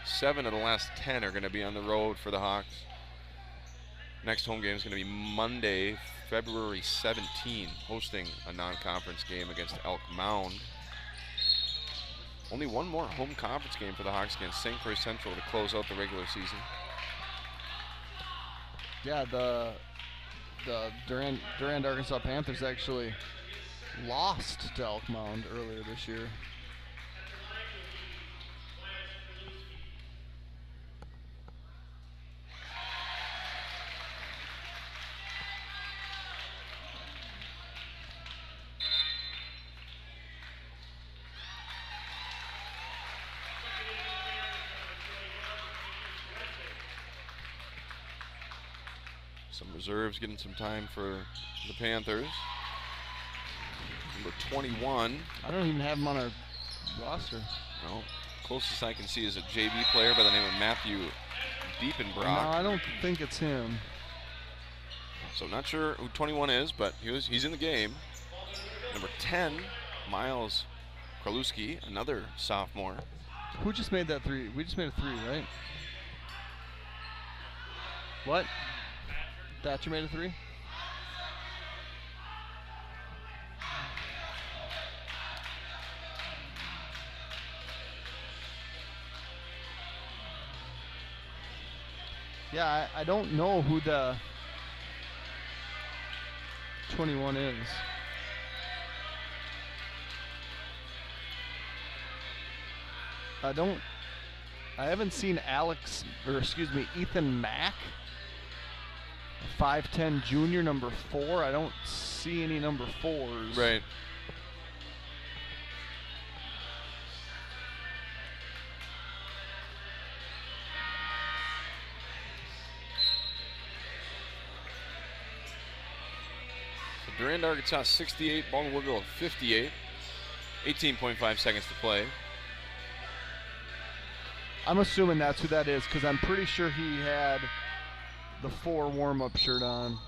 7 of the last 10 are going to be on the road for the Hawks. Next home game is going to be Monday, February 17, hosting a non-conference game against Elk Mound. Only one more home conference game for the Hawks against St. Croix Central to close out the regular season. Yeah, the Durand-Arkansaw Panthers actually lost to Elk Mound earlier this year. Some reserves getting some time for the Panthers. Number 21. I don't even have him on our roster. No, closest I can see is a JV player by the name of Matthew Diepenbrock. No, I don't think it's him. So not sure who 21 is, but he's in the game. Number 10, Miles Kralewski, another sophomore. Who just made that 3? We just made a 3, right? What? Thatcher made a 3? Yeah, I don't know who the 21 is. I haven't seen Ethan Mack, 5'10" junior, number 4. I don't see any number 4s. Right. So Durand-Arkansaw 68, Baldwin Woodville 58. 18.5 seconds to play. I'm assuming that's who that is because I'm pretty sure he had the 4 warm-up shirt on.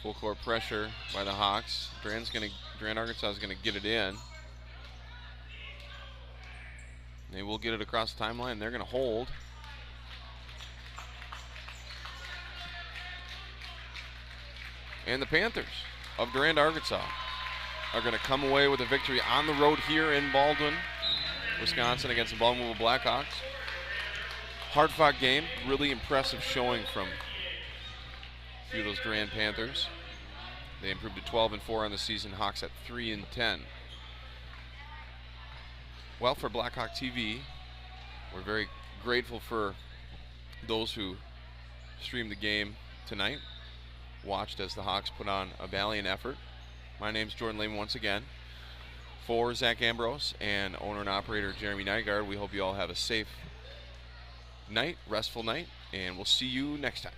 Full court pressure by the Hawks. Durand-Arkansaw is going to get it in. They will get it across the timeline. They're going to hold. And the Panthers of Durand-Arkansaw are going to come away with a victory on the road here in Baldwin, Wisconsin, against the Baldwin Blackhawks. Hard-fought game, really impressive showing from few of those Durand Panthers. They improved to 12-4 on the season. Hawks at 3-10. Well, for Blackhawk TV, we're very grateful for those who streamed the game tonight, watched as the Hawks put on a valiant effort. My name's Jordan Lehman once again. For Zach Ambrose and owner and operator Jeremy Nygaard, we hope you all have a safe night, restful night, and we'll see you next time.